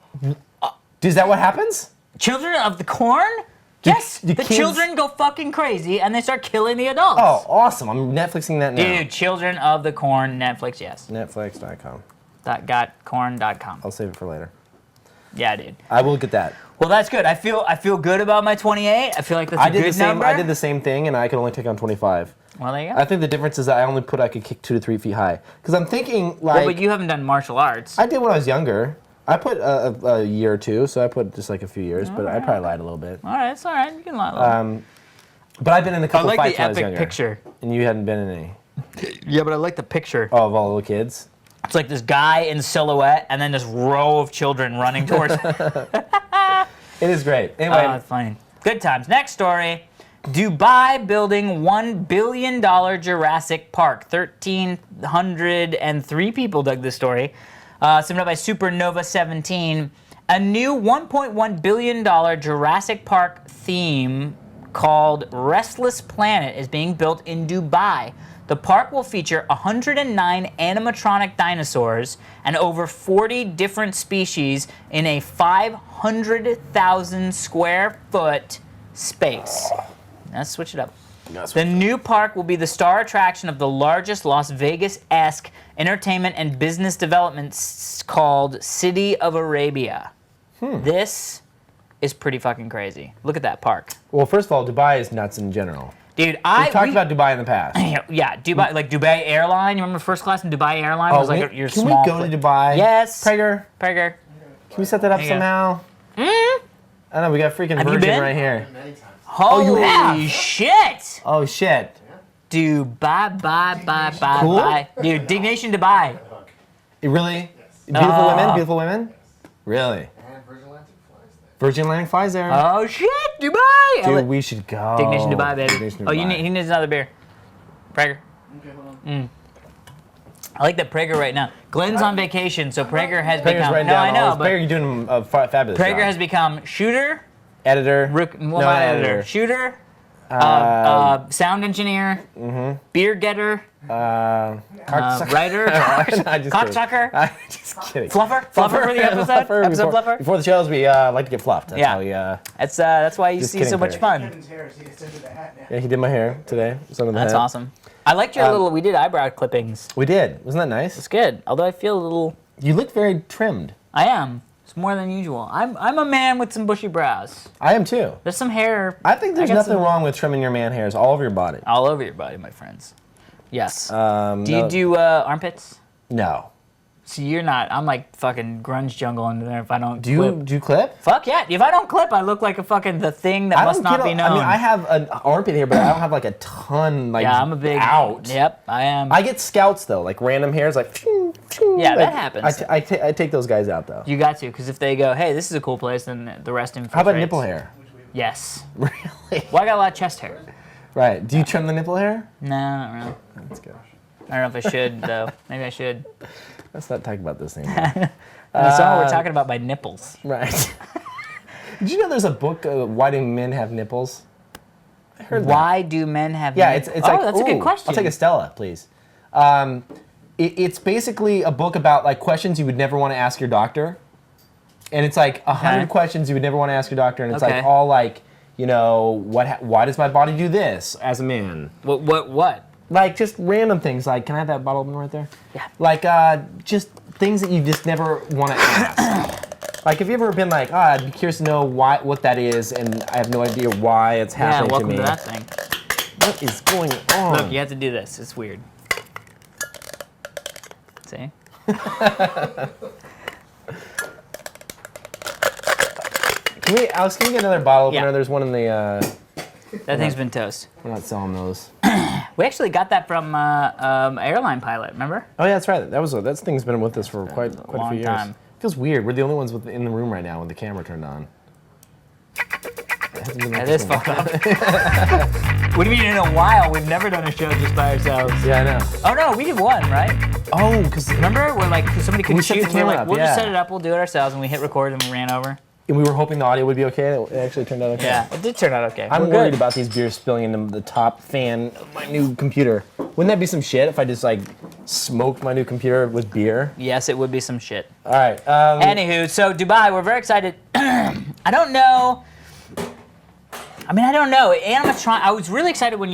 Is that what happens? Children of the Corn? Yes, do the kids- children go fucking crazy and they start killing the adults. Oh, awesome. I'm Netflixing that now. Dude, Children of the Corn, Netflix, yes. Netflix.com. .corn.com. I'll save it for later. Yeah, dude. I will get that. Well, that's good. I feel good about my 28. I feel like that's a good number. I did the same thing, and I could only take on 25. Well, there you go. I think the difference is that I could kick 2 to 3 feet high. Because I'm thinking, like... Well, but you haven't done martial arts. I did when I was younger. I put a year or two, so I put just like a few years, but I probably lied a little bit. All right, it's all right. You can lie a little. But I've been in a I couple like fights the when I was epic younger. picture. And you hadn't been in any. Yeah, but I like the picture. Oh, of all the little kids? It's like this guy in silhouette and then this row of children running towards him. It is great. Anyway, It's funny. Good times. Next story. Dubai building $1 billion Jurassic Park. 1,303 people dug this story. Submitted by Supernova 17. A new $1.1 billion Jurassic Park theme called Restless Planet is being built in Dubai. The park will feature 109 animatronic dinosaurs and over 40 different species in a 500,000 square foot space. Let's switch it up. The new park will be the star attraction of the largest Las Vegas-esque entertainment and business development called City of Arabia. This is pretty fucking crazy. Look at that park. well, first of all, Dubai is nuts in general. Dude, We've talked about Dubai in the past. Yeah, Dubai, like Dubai Airline. You remember first class in Dubai Airline was like your can small. we go to Dubai? Yes. Prager, Prager. can we set that up There you go. somehow? I don't know, we got freaking Have you Virgin been? right here. Many times. Holy you have? shit! Oh, shit. Dubai, bye. Cool? Dude, Diggnation Dubai. It really? Beautiful Oh. women? Beautiful women? Really? And Virgin Atlantic flies there. Virgin Atlantic flies there. Oh shit, Dubai! Dude, we should go. Diggnation Dubai, baby. Diggnation Oh, Dubai. he needs another beer. Prager. Okay, hold on. I like that Prager right now. Glenn's on vacation, so Prager has Prager's become. writing No, down I know, all this. but Prager, you're doing a fabulous Prager job. has become shooter, editor. not editor, shooter, sound engineer, beer getter, Cocksucker. writer, I'm just kidding. cocksucker, I'm just kidding. fluffer for the episode. Episode fluffer. Before the shows, we like to get fluffed. That's Yeah. how we. That's why you Just see kidding, so much Prager. fun. Kevin's hair, so he gets into the hat now. Yeah, he did my hair today. Some of the That's hat. awesome. I liked your little. We did eyebrow clippings. We did. Wasn't that nice? It's good. Although I feel a little. You look very trimmed. I am. It's more than usual. I'm a man with some bushy brows. I am too. There's some hair. I think there's got nothing some- wrong with trimming your man hairs all over your body. all over your body, my friends. Yes. Do No, you do armpits? No. See, you're not. I'm like fucking grunge jungle under there if I don't Do you clip. do you clip? Fuck yeah. If I don't clip, I look like a fucking the thing that must not be known. I mean, I have an armpit hair, but I don't have like a ton like yeah, I'm a big out. Yep, I am. I get scouts though, like random hairs, like. Phew, phew, Yeah, that like, happens. I take those guys out though. You got to, because if they go, hey, this is a cool place, then the rest infiltrates. How about nipple hair? Yes. Really? Well, I got a lot of chest hair. Right. Do you trim the nipple hair? No, not really. That's good. I don't know if I should though. Maybe I should. Let's not talk about this anymore. That's all we're talking about by nipples. Right. Did you know there's a book, Why Do Men Have Nipples? I heard that. Why do men have? Yeah, nipples? it's oh, like. that's a good ooh, question. I'll take a Stella, please. It's basically a book about like questions you would never want to ask your doctor, and it's like 100 Okay. questions you would never want to ask your doctor, and it's Okay. like all like, you know, why does my body do this as a man? What? Like just random things. Like, can I have that bottle opener right there? Yeah. Like just things that you just never want to ask. Like, have you ever been like, I'd be curious to know what that is, and I have no idea why it's Yeah, happening welcome to me. to that thing. What is going on? Look, you have to do this. It's weird. See? Alex, can we get another bottle opener? Yeah. There's one in the. That thing's been toast. We're not selling those. We actually got that from airline pilot. Remember? Oh yeah, that's right. That thing's been with us for quite a long few years. time. Feels weird. We're the only ones in the room right now with the camera turned on. That is fucked up. What do you mean in a while? We've never done a show just by ourselves. Yeah, I know. Oh no, we did one, right? Oh, because Remember? We're like, somebody couldn't We set shoot. the and we're camera like, up, we'll yeah. just set it up. We'll do it ourselves, and we hit record, and we ran over. we were hoping the audio would be okay. It actually turned out okay. Yeah, it did turn out okay. I'm We're worried good. about these beers spilling into the top fan of my new computer. Wouldn't that be some shit if I just like smoked my new computer with beer. Yes, it would be some shit. All right. Anywho, so Dubai, we're very excited. I don't know. I mean, I don't know. Animatronics. I was really excited when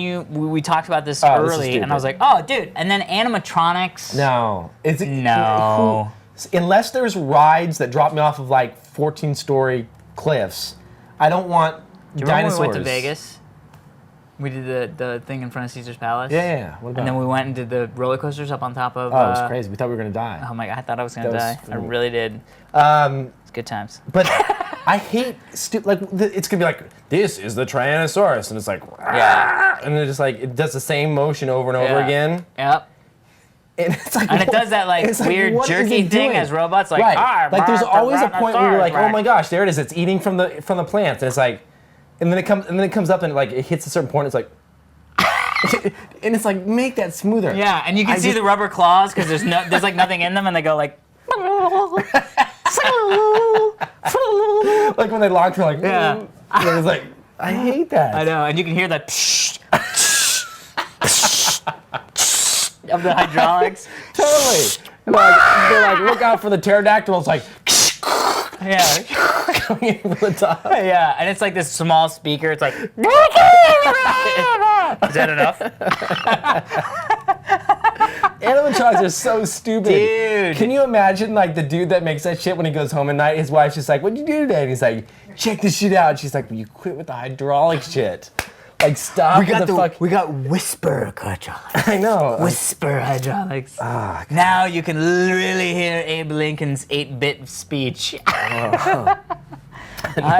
we talked about this This is early, and I was like, oh, dude. And then animatronics. No. No. Unless there's rides that drop me off of like 14-story cliffs, I don't want Do you remember dinosaurs. when we went to Vegas? We did the thing in front of Caesar's Palace. Yeah. What about And then we went and did the roller coasters up on top of. Oh, it was crazy. We thought we were gonna die. Oh my god, I thought I was gonna That was die. I really did. It's good times. But I hate it's gonna be like, this is the Tyrannosaurus, and it's like, Yeah. and it's just like it does the same motion over and over Yeah. again, Yep. and it's like, And it does that like it's like, weird what is jerky it thing doing? as robots, like right. Like there's always a point where you're like, oh my god. gosh, there it is, it's eating from the plants, and it's like, and then it comes up and like it hits a certain point, it's like, and it's like, make that smoother. Yeah, and you can see the rubber claws because there's like nothing in them, and they go like. Like when they lock, they're like, Yeah. And it's like, I hate that. I know, and you can hear that of the hydraulics. Totally. They're like, look out for the pterodactyl. It's like, Yeah, coming in from the top. yeah, and it's like this small speaker. It's like, is that enough? Animatronics are so stupid. Dude. Can you imagine like the dude that makes that shit when he goes home at night? His wife's just like, what'd you do today? And he's like, check this shit out. And she's like, well, you quit with the hydraulic shit. Like, stop with the fuck. We got whisper hydraulics. I know. Whisper hydraulics. Now you can really hear Abe Lincoln's 8-bit speech. I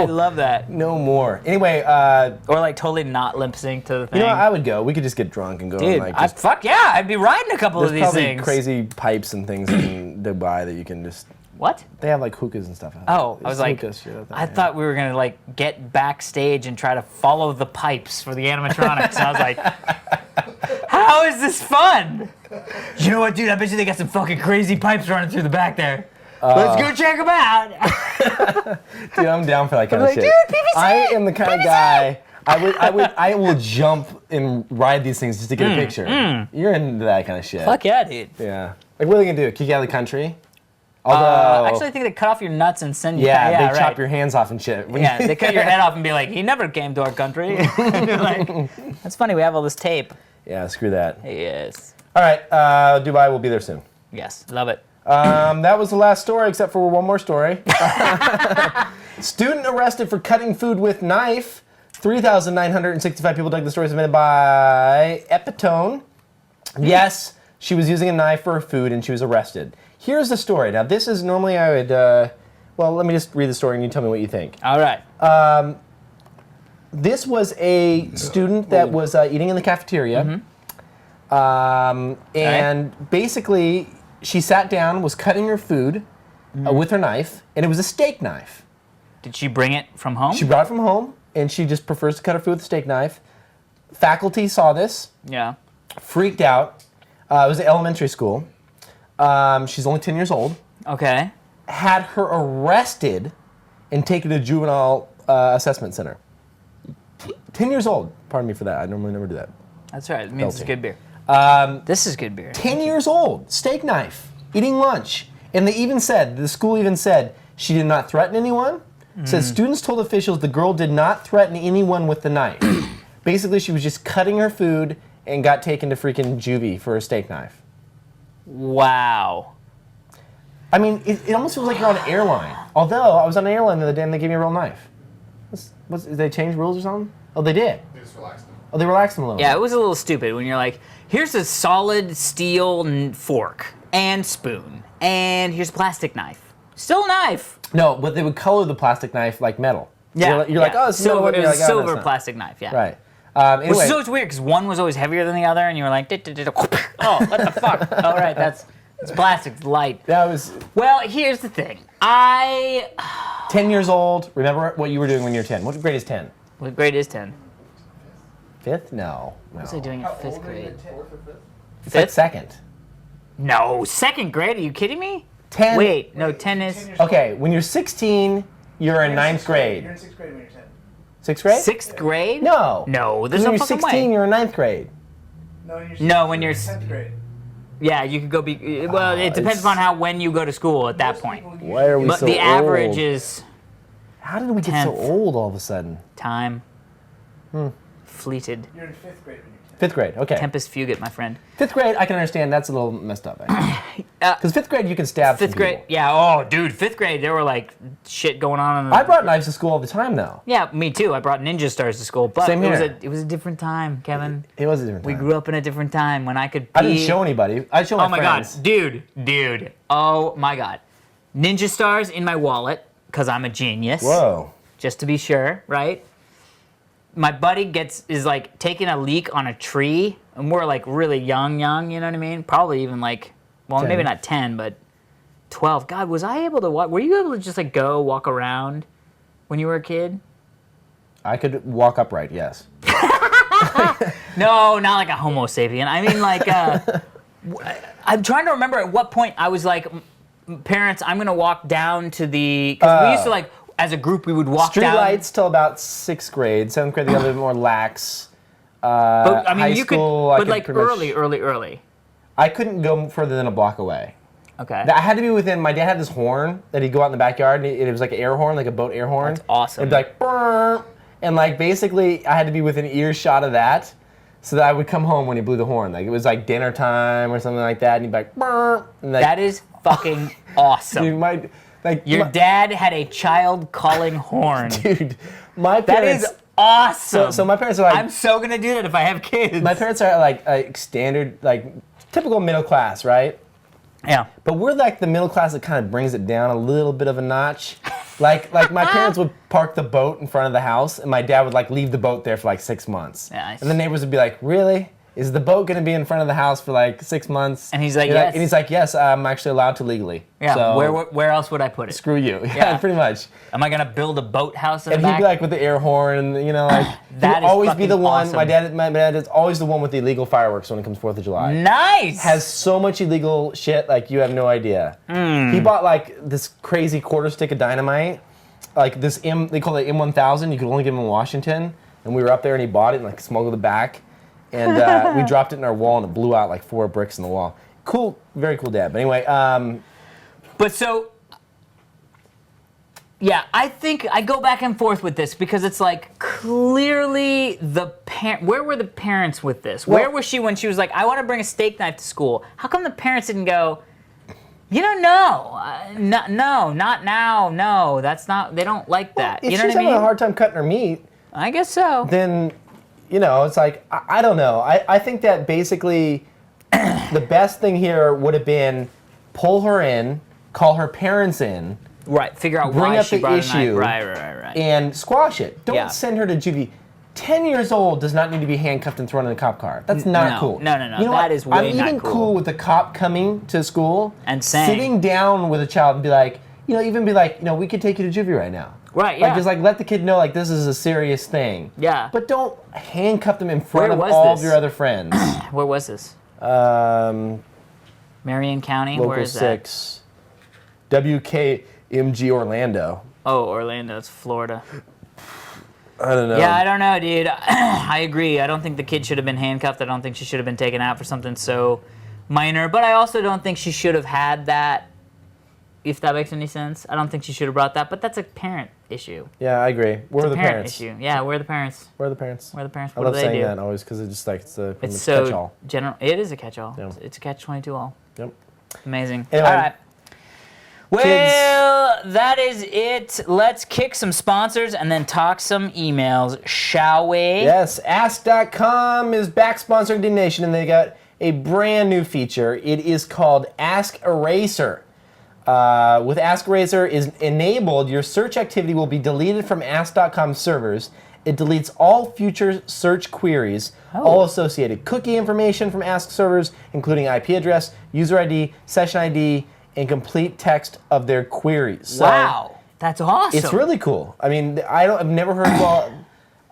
love that. No more. Anyway, Or like totally not lip sync to the thing. you know, I would go. We could just get drunk and go. Dude, and, like, just, fuck yeah, I'd be riding a couple of there's these probably things. crazy pipes and things in Dubai that you can just. What? They have like hookahs and stuff. Oh, I was like, Hookahs, shit, I thought we were gonna like get backstage and try to follow the pipes for the animatronics. And I was like, how is this fun? You know what, dude? I bet you they got some fucking crazy pipes running through the back there. Let's go check them out. Dude, I'm down for that kind of like, shit. dude, PVC, I am the kind of guy. I will jump and ride these things just to get a picture. You're into that kind of shit. Fuck yeah, dude. Yeah. Like, what are they gonna do? Kick you out of the country? Although, Actually, I think they cut off your nuts and send you. yeah, they right. chop your hands off and shit. Yeah, they cut your head off and be like, he never came to our country. And you're like, that's funny. We have all this tape. Yeah, screw that. Yes. All right, Dubai will be there soon. Yes, love it. That was the last story, except for one more story. Student arrested for cutting food with knife. 3,965 people dug the story submitted by Epitone. Yes, she was using a knife for her food and she was arrested. Here's the story. Now, this is normally I would, well, let me just read the story and you tell me what you think. All right. This was a student that was eating in the cafeteria. And basically, she sat down, was cutting her food with her knife, and it was a steak knife. Did she bring it from home? She brought it from home, and she just prefers to cut her food with a steak knife. Faculty saw this, Yeah. freaked out. It was an elementary school. She's only 10 years old. Okay. Had her arrested and taken to juvenile assessment center. 10 years old. Pardon me for that. I normally never do that. That's right. It means it's good beer. This is good beer. 10 years old, steak knife, eating lunch. And they even said, the school even said, she did not threaten anyone. Said students told officials the girl did not threaten anyone with the knife. Basically, she was just cutting her food and got taken to freaking juvie for a steak knife. Wow. I mean, it almost feels like you're on an airline. Although, I was on an airline the other day and they gave me a real knife. Did they change rules or something? Oh, they did. They just relaxed them. Oh, they relaxed them a little Yeah, bit. it was a little stupid when you're like, here's a solid steel fork and spoon, and here's a plastic knife. Still a knife. No, but they would color the plastic knife like metal. Yeah. You're like, oh, it's silver. metal. It You're was like, oh, no, silver it's not. plastic knife. Yeah. Right. Which Anyway, is always weird because one was always heavier than the other, and you were like, oh, what the fuck? All right, it's plastic, it's light. that was Well, here's the thing. 10 years old. Remember what you were doing when you were 10. What grade is 10? What grade is 10? Fifth? No. What was I doing in How 5th old are you grade? in 10th or 5th? It's like second. No, 2nd grade? Are you kidding me? 10. Wait, no, 10 is 10 years old. Okay, when you're 16, you're in You're in 9th sixth grade. grade. You're in 6th grade when you're 10. 6th grade? 6th grade? No. No, there's when no you're fucking 16, way. you're in 9th grade. No, when you're No, when you're 10th grade. Yeah, you could go be. Well, it depends on when you go to school at that point. Why are we But so the old? average is How did we get so 10th. old all of a sudden? time. Fleeted. You're in 5th grade when you're 10. 5th grade, okay. Tempest fugit, my friend. 5th grade, I can understand. That's a little messed up. Because 5th grade, you can stab some 5th grade, people. yeah. Oh, dude, 5th grade, there were like shit going on. I brought knives to school all the time, though. Yeah, me too. I brought ninja stars to school, but Same it was here. it was a different time, Kevin. It was a different We time. grew up in a different time when I could. I didn't pee- show anybody. I showed my Oh my friends. god, dude. Oh my god. Ninja stars in my wallet because I'm a genius. Whoa. Just to be sure, right? My buddy is like taking a leak on a tree, and we're like really young, you know what I mean? Probably even like, well, 10. maybe not 10, but 12. God, was I able to walk? Were you able to just like go walk around when you were a kid? I could walk upright, yes. No, not like a Homo sapien. I mean, like, I'm trying to remember at what point I was like, parents, I'm gonna walk down to the. Because we used to like, as a group, we would walk Street down. lights till about 6th grade. 7th grade, they got a little bit more lax. But I mean, high you school, could, I but could like pretty much- early. I couldn't go further than a block away. Okay. I had to be within. My dad had this horn that he'd go out in the backyard, and it was like an air horn, like a boat air horn. That's awesome. It'd be like, "Brrr," and like basically, I had to be within earshot of that, so that I would come home when he blew the horn. Like it was like dinner time or something like that, and he'd be like, "Brrr," and like, That is fucking awesome. dude, Your dad had a child calling horn. dude, my That parents. is awesome. So my parents are like, I'm so gonna do that if I have kids. my parents are like standard, like typical middle class, right? Yeah. But we're like the middle class that kind of brings it down a little bit of a notch. Like my parents would park the boat in front of the house, and my dad would like leave the boat there for like 6 months. Nice. And the neighbors would be like, "Really? Is the boat going to be in front of the house for like 6 months?" And he's like, You're "Yes." And he's like, "Yes, I'm actually allowed to legally." Yeah. So Where else would I put it? screw you. Yeah, Yeah. pretty much. Am I gonna build a boathouse in And the he'd back? be like with the air horn, and like That he'd is always be fucking the one. awesome. My dad is always the one with the illegal fireworks when it comes 4th of July. Nice. Has so much illegal shit, like you have no idea. He bought like this crazy quarter stick of dynamite, like this they call it M1000. You could only get them in Washington, and we were up there, and he bought it and like smuggled it back, and we dropped it in our wall, and it blew out like 4 bricks in the wall. Cool, very cool dad. But anyway, But so, yeah, I think I go back and forth with this because it's like clearly where were the parents with this? Well- Where was she when she was like, I want to bring a steak knife to school? How come the parents didn't go, no, not now, no, that's not, they don't like that. if You know she's what I having mean? a hard time cutting her meat, I guess so. then it's like I don't know. I think that basically the best thing here would have been pull her in, call her parents in, Right, figure out bring why up she the brought issue, a knife. Right. and squash it. Don't Yeah. send her to juvie. 10 years old does not need to be handcuffed and thrown in a cop car. That's not no, cool. no, You know that what? is way I'm not even cool. with the cop coming to school And saying- sitting down with a child and be like, we could take you to juvie right now. Right, yeah. Like, just like let the kid know like this is a serious thing. Yeah. But don't handcuff them in front Where of was all this? of your other friends. Where was this? Marion County? Where Local is 6. WKMG Orlando. that? Oh, Orlando, it's Florida. I don't know. Yeah, I don't know, dude. I agree. I don't think the kid should have been handcuffed. I don't think she should have been taken out for something so minor. But I also don't think she should have had that, if that makes any sense. I don't think she should have brought that. But that's a parent issue. Yeah, I agree. Where are the Parent parents? issue. Yeah, where are the parents? Where are the parents? Where are the parents? I What love do they saying do? that always because it's just like it's a It's so catch-all. general. It is a catch-all. Yeah. It's a catch-22 all. Yep. Amazing. Anyway. All right. Well, that is it. Let's kick some sponsors and then talk some emails, shall we? Yes, Ask.com is back sponsoring Diggnation, and they got a brand new feature. It is called Ask Eraser. With Ask Eraser is enabled, your search activity will be deleted from Ask.com servers. It deletes all future search queries, all associated cookie information from Ask servers, including IP address, user ID, session ID, and complete text of their queries. So Wow, that's awesome. it's really cool. I mean, I've never heard. Well,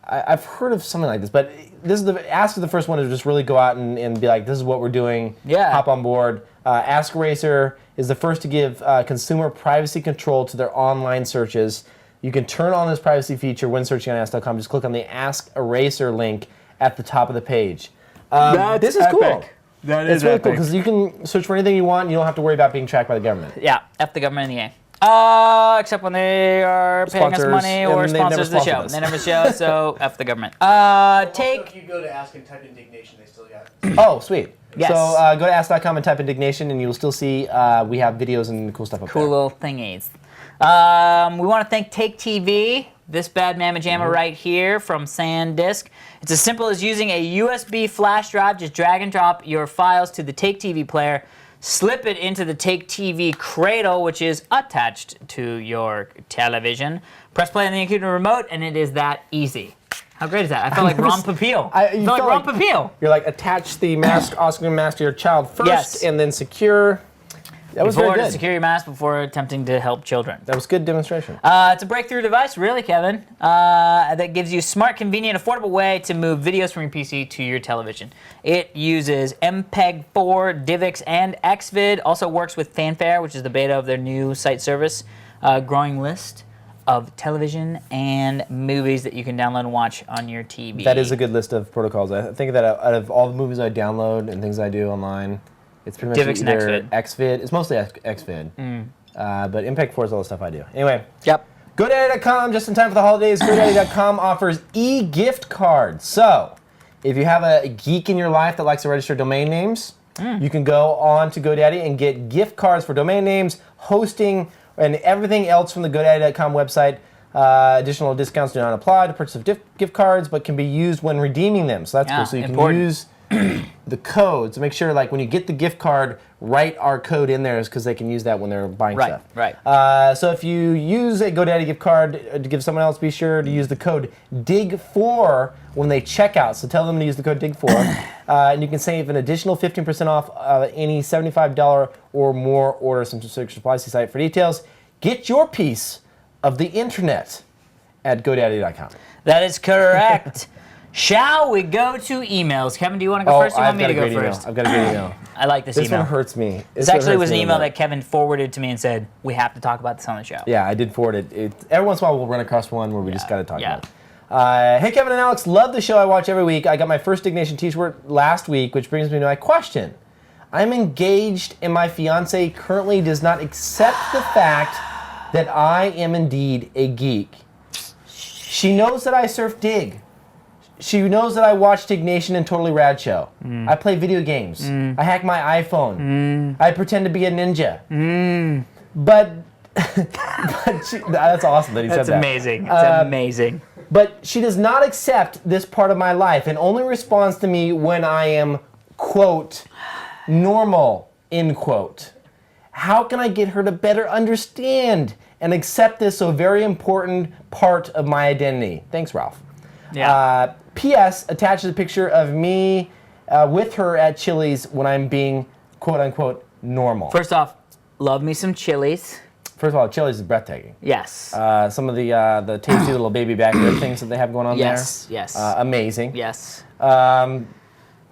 I've heard of something like this, but this is Ask is the first one to just really go out and be like, this is what we're doing. Yeah. Hop on board. Ask Eraser is the first to give consumer privacy control to their online searches. You can turn on this privacy feature when searching on Ask.com. Just click on the Ask Eraser link at the top of the page. This is cool. That It's really cool because you can search for anything you want and you don't have to worry about being tracked by the government. Yeah, F the government in the A. Except when they are paying us Sponsors, money or and they've never sponsors the show. sponsored us. They never show, so F the government. Also, Take. if you go to Ask and type in Diggnation, they still got. Oh, sweet. Yes. So go to ask.com and type in Diggnation and you'll still see we have videos and cool stuff up Cool there. little thingies. We want to thank Take TV, this bad mamma jamma right here from SanDisk. It's as simple as using a USB flash drive. Just drag and drop your files to the Take TV player, slip it into the Take TV cradle, which is attached to your television. Press play on the included remote, and it is that easy. How great is that? I felt like Ron Popeil. I felt like Ron Popeil. You're like, attach the mask, oxygen mask to your child first, Yes. and then secure. That was very Before to good. secure your mask before attempting to help children. That was good demonstration. It's a breakthrough device, really, Kevin, that gives you a smart, convenient, affordable way to move videos from your PC to your television. It uses MPEG-4, DivX, and XVID. Also works with Fanfare, which is the beta of their new site service, growing list of television and movies that you can download and watch on your TV. That is a good list of protocols. I think that out of all the movies I download and things I do online, it's pretty much DivX and either XVID. It's mostly XVID. But MPEG-4 is all the stuff I do. Anyway. Yep. GoDaddy.com, just in time for the holidays, GoDaddy.com offers e-gift cards. So, if you have a geek in your life that likes to register domain names, you can go on to GoDaddy and get gift cards for domain names, hosting, and everything else from the GoDaddy.com website. Additional discounts do not apply to purchase of gift cards, but can be used when redeeming them. So that's cool. So you can use the code. So make sure, like, when you get the gift card, write our code in there, because they can use that when they're buying stuff. Right. So if you use a GoDaddy gift card to give someone else, be sure to use the code DIG4 when they check out. So tell them to use the code DIG4, and you can save an additional 15% off any $75 or more order from Search Supply site. For details, get your piece of the internet at GoDaddy.com. That is correct. Shall we go to emails? Kevin, do you want to go first or do you want me to go first? I've got a great email. I like this This email. one hurts me. This actually was an email that Kevin forwarded to me and said, we have to talk about this on the show. Yeah, I did forward it. Every once in a while we'll run across one where we just got to talk about it. Hey, Kevin and Alex, love the show I watch every week. I got my first Diggnation t-shirt last week, which brings me to my question. I'm engaged and my fiance currently does not accept the fact that I am indeed a geek. She knows that I surf Dig. She knows that I watch Diggnation and Totally Rad Show. I play video games. I hack my iPhone. I pretend to be a ninja. But that's awesome that he said that. That's amazing. It's amazing. But she does not accept this part of my life and only responds to me when I am, quote, normal, end quote. How can I get her to better understand and accept this so very important part of my identity? Thanks, Ralph. Yeah. P.S. attaches a picture of me with her at Chili's when I'm being, quote unquote, normal. First off, love me some Chili's. First of all, Chili's is breathtaking. Yes. Some of the tasty little baby back rib things that they have going on there. Yes. Amazing. Yes. Um,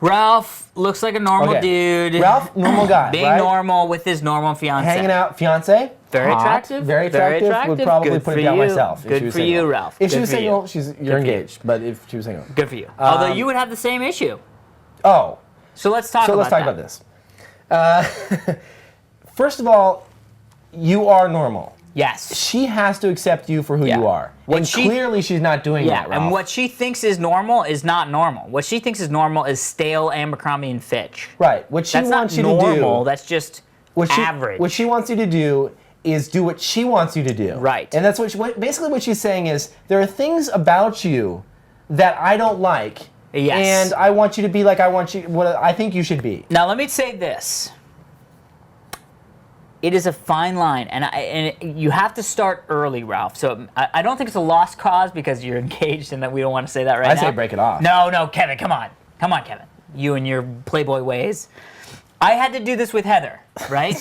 Ralph looks like a normal dude. Ralph, normal guy, Being right? normal with his normal fiance. Hanging out, fiance. Very hot, attractive. Very attractive. Would probably Good put for it down you. myself. if Good she was for single. you, Ralph. If she Good was for single, you. you're for you. engaged. But if she was single. Good for you. Although you would have the same issue. Oh. So let's talk So about let's talk about this. First of all, you are normal. Yes. She has to accept you for who you are. And clearly she's not doing that, Ralph. And what she thinks is normal is not normal. What she thinks is normal is stale Abercrombie and Fitch. Right. What she That's wants not you to normal. do. That's just average. What she wants you to do is do what she wants you to do. Right. And that's basically what she's saying is there are things about you that I don't like. Yes. And I want you to be like what I think you should be. Now let me say this. It is a fine line, and you have to start early, Ralph. So I don't think it's a lost cause because you're engaged, and that we don't want to say that right now. I say break it off. No, Kevin, come on, Kevin. You and your Playboy ways. I had to do this with Heather, right?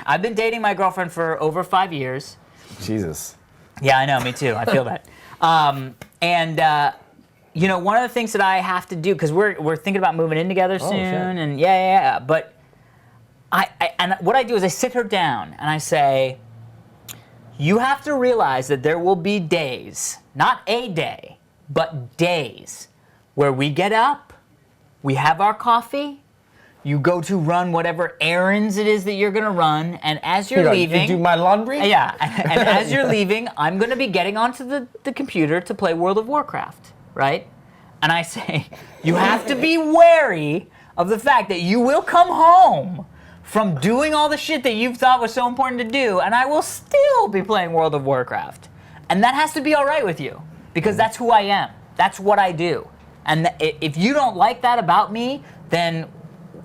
I've been dating my girlfriend for over 5 years. Jesus. Yeah, I know, me too. I feel that. You know, one of the things that I have to do, because we're thinking about moving in together soon, and yeah, but and what I do is I sit her down and I say, you have to realize that there will be days, not a day, but days, where we get up, we have our coffee, You go to run whatever errands it is that you're gonna run, and as you're leaving, you do my laundry. yeah, and as you're leaving, I'm gonna be getting onto the computer to play World of Warcraft, right? And I say, you have to be wary of the fact that you will come home from doing all the shit that you've thought was so important to do, and I will still be playing World of Warcraft. And that has to be all right with you, because that's who I am. That's what I do. And if you don't like that about me, then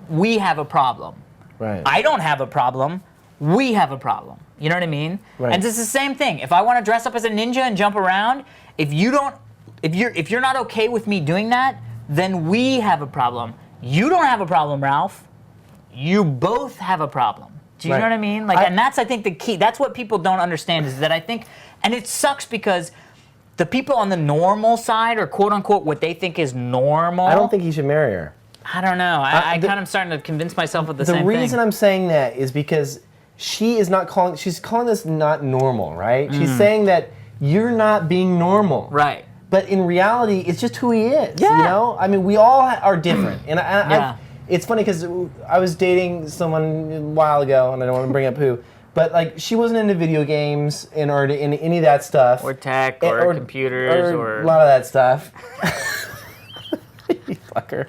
we have a problem. Right. I don't have a problem. We have a problem. You know what I mean? Right. And it's the same thing. If I want to dress up as a ninja and jump around, if you're not okay with me doing that, then we have a problem. You don't have a problem, Ralph. You both have a problem. Do you know what I mean? Like, and that's, I think, the key. That's what people don't understand is that I think, and it sucks because the people on the normal side, or quote unquote what they think is normal. I don't think he should marry her. I don't know. I kind of starting to convince myself of the same thing. The reason I'm saying that is because she's calling this not normal, right? She's saying that you're not being normal. Right. But in reality, it's just who he is. Yeah. You know? I mean, we all are different. And it's funny because I was dating someone a while ago, and I don't want to bring up who, but like she wasn't into video games or into any of that stuff. Or tech, or computers, or a lot of that stuff. You fucker.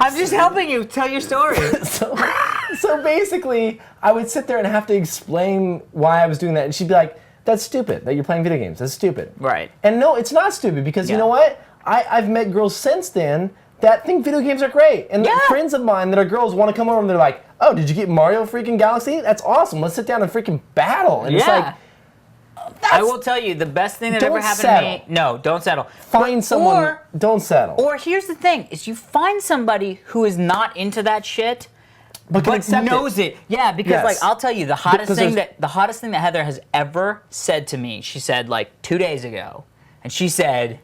I'm just helping you tell your story. So basically, I would sit there and have to explain why I was doing that, and she'd be like, "That's stupid. That you're playing video games. That's stupid." Right. And no, it's not stupid because you know what? I've met girls since then that think video games are great, and friends of mine that are girls want to come over and they're like, "Oh, did you get Mario freaking Galaxy? That's awesome. Let's sit down and freaking battle." And it's like, I will tell you, the best thing that ever happened to me. No, don't settle. Find someone. Don't settle. Or here's the thing: is you find somebody who is not into that shit, but knows it. Yeah, because like I'll tell you, the hottest thing that Heather has ever said to me. She said like 2 days ago, and she said,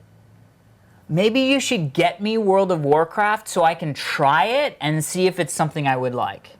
maybe you should get me World of Warcraft so I can try it and see if it's something I would like.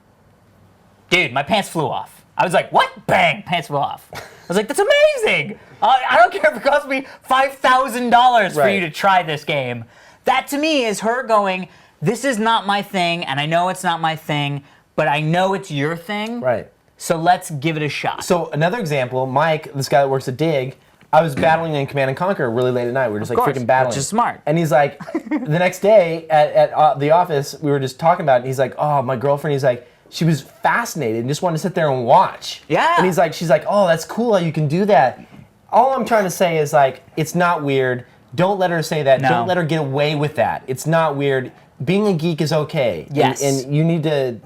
Dude, my pants flew off. I was like, what? Bang, pants flew off. I was like, that's amazing. I don't care if it costs me $5,000 for you to try this game. That to me is her going, this is not my thing, and I know it's not my thing, but I know it's your thing. Right. So let's give it a shot. So another example, Mike, this guy that works at Dig, I was battling in Command and Conquer really late at night. We were just like freaking battling. Which is smart. And he's like, the next day at the office, we were just talking about it. And he's like, oh, my girlfriend. He's like, she was fascinated and just wanted to sit there and watch. Yeah. And he's like, she's like, oh, that's cool how you can do that. All I'm trying to say is like, it's not weird. Don't let her say that. No. Don't let her get away with that. It's not weird. Being a geek is okay. Yes. And you need to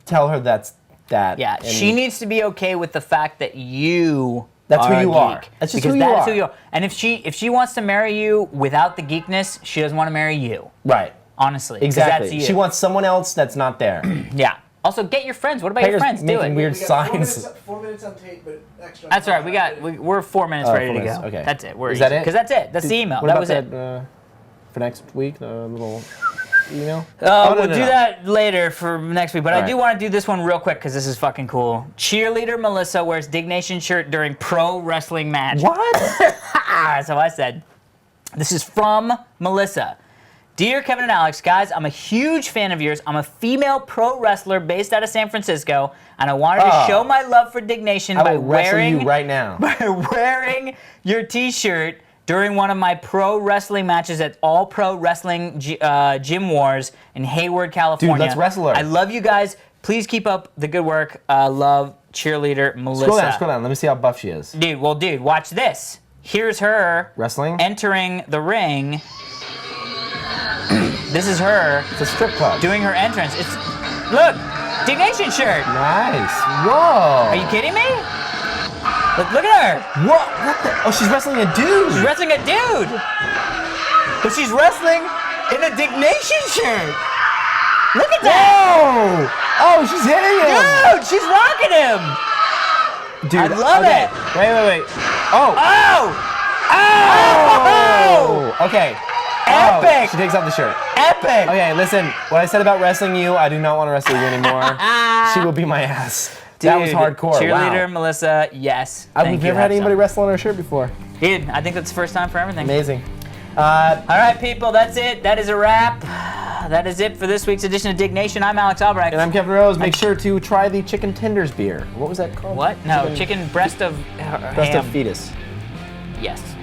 tell her that's that. Yeah. She needs to be okay with the fact that you. That's who you geek. are. That's just because who you that's are. who you are. And if she wants to marry you without the geekness, she doesn't want to marry you. Right. Honestly. Exactly. That's you. She wants someone else that's not there. Yeah. Also, get your friends. What about your friends? Do making it. weird We got signs. 4 minutes on tape, but extra. That's all right. We're 4 minutes ready 4 to minutes. go. Okay. That's it. Is that it? Because that's it. That's the email. What That about was it. for next week, the little email? We'll do that later for next week, but I All do right. want to do this one real quick because this is fucking cool. Cheerleader Melissa wears Diggnation shirt during pro wrestling match. What? So I said, this is from Melissa. Dear Kevin and Alex, guys, I'm a huge fan of yours. I'm a female pro wrestler based out of San Francisco, and I wanted to show my love for Diggnation by I will wrestle wearing you right now. by wearing your T-shirt during one of my pro wrestling matches at All Pro Wrestling Gym Wars in Hayward, California. Dude, let's wrestle her. I love you guys. Please keep up the good work. Love, cheerleader Melissa. Scroll down. Let me see how buff she is. Dude, watch this. Here's her Wrestling? entering the ring. This is her It's a strip club. doing her entrance. Look, Diggnation shirt. Nice. Whoa. Are you kidding me? Look at her. What the? Oh, she's wrestling a dude. She's wrestling a dude. But she's wrestling in a Diggnation shirt. Look at that. Whoa. Oh, she's hitting him. Dude, she's rocking him. Dude, I love it. Wait. Oh. Oh! Okay. Epic. Oh, she takes off the shirt. Epic. Okay, listen. What I said about wrestling you, I do not want to wrestle you anymore. She will be my ass. That was Dude, hardcore. Cheerleader Wow. Melissa, yes. I've never had anybody wrestle on her shirt before. Dude, I think that's the first time for everything. Amazing. All right, people, that's it. That is a wrap. that is it for this week's edition of Diggnation. I'm Alex Albrecht. And I'm Kevin Rose. Make sure to try the chicken tenders beer. What was that called? What? No, chicken breast of breast ham. of fetus. Yes.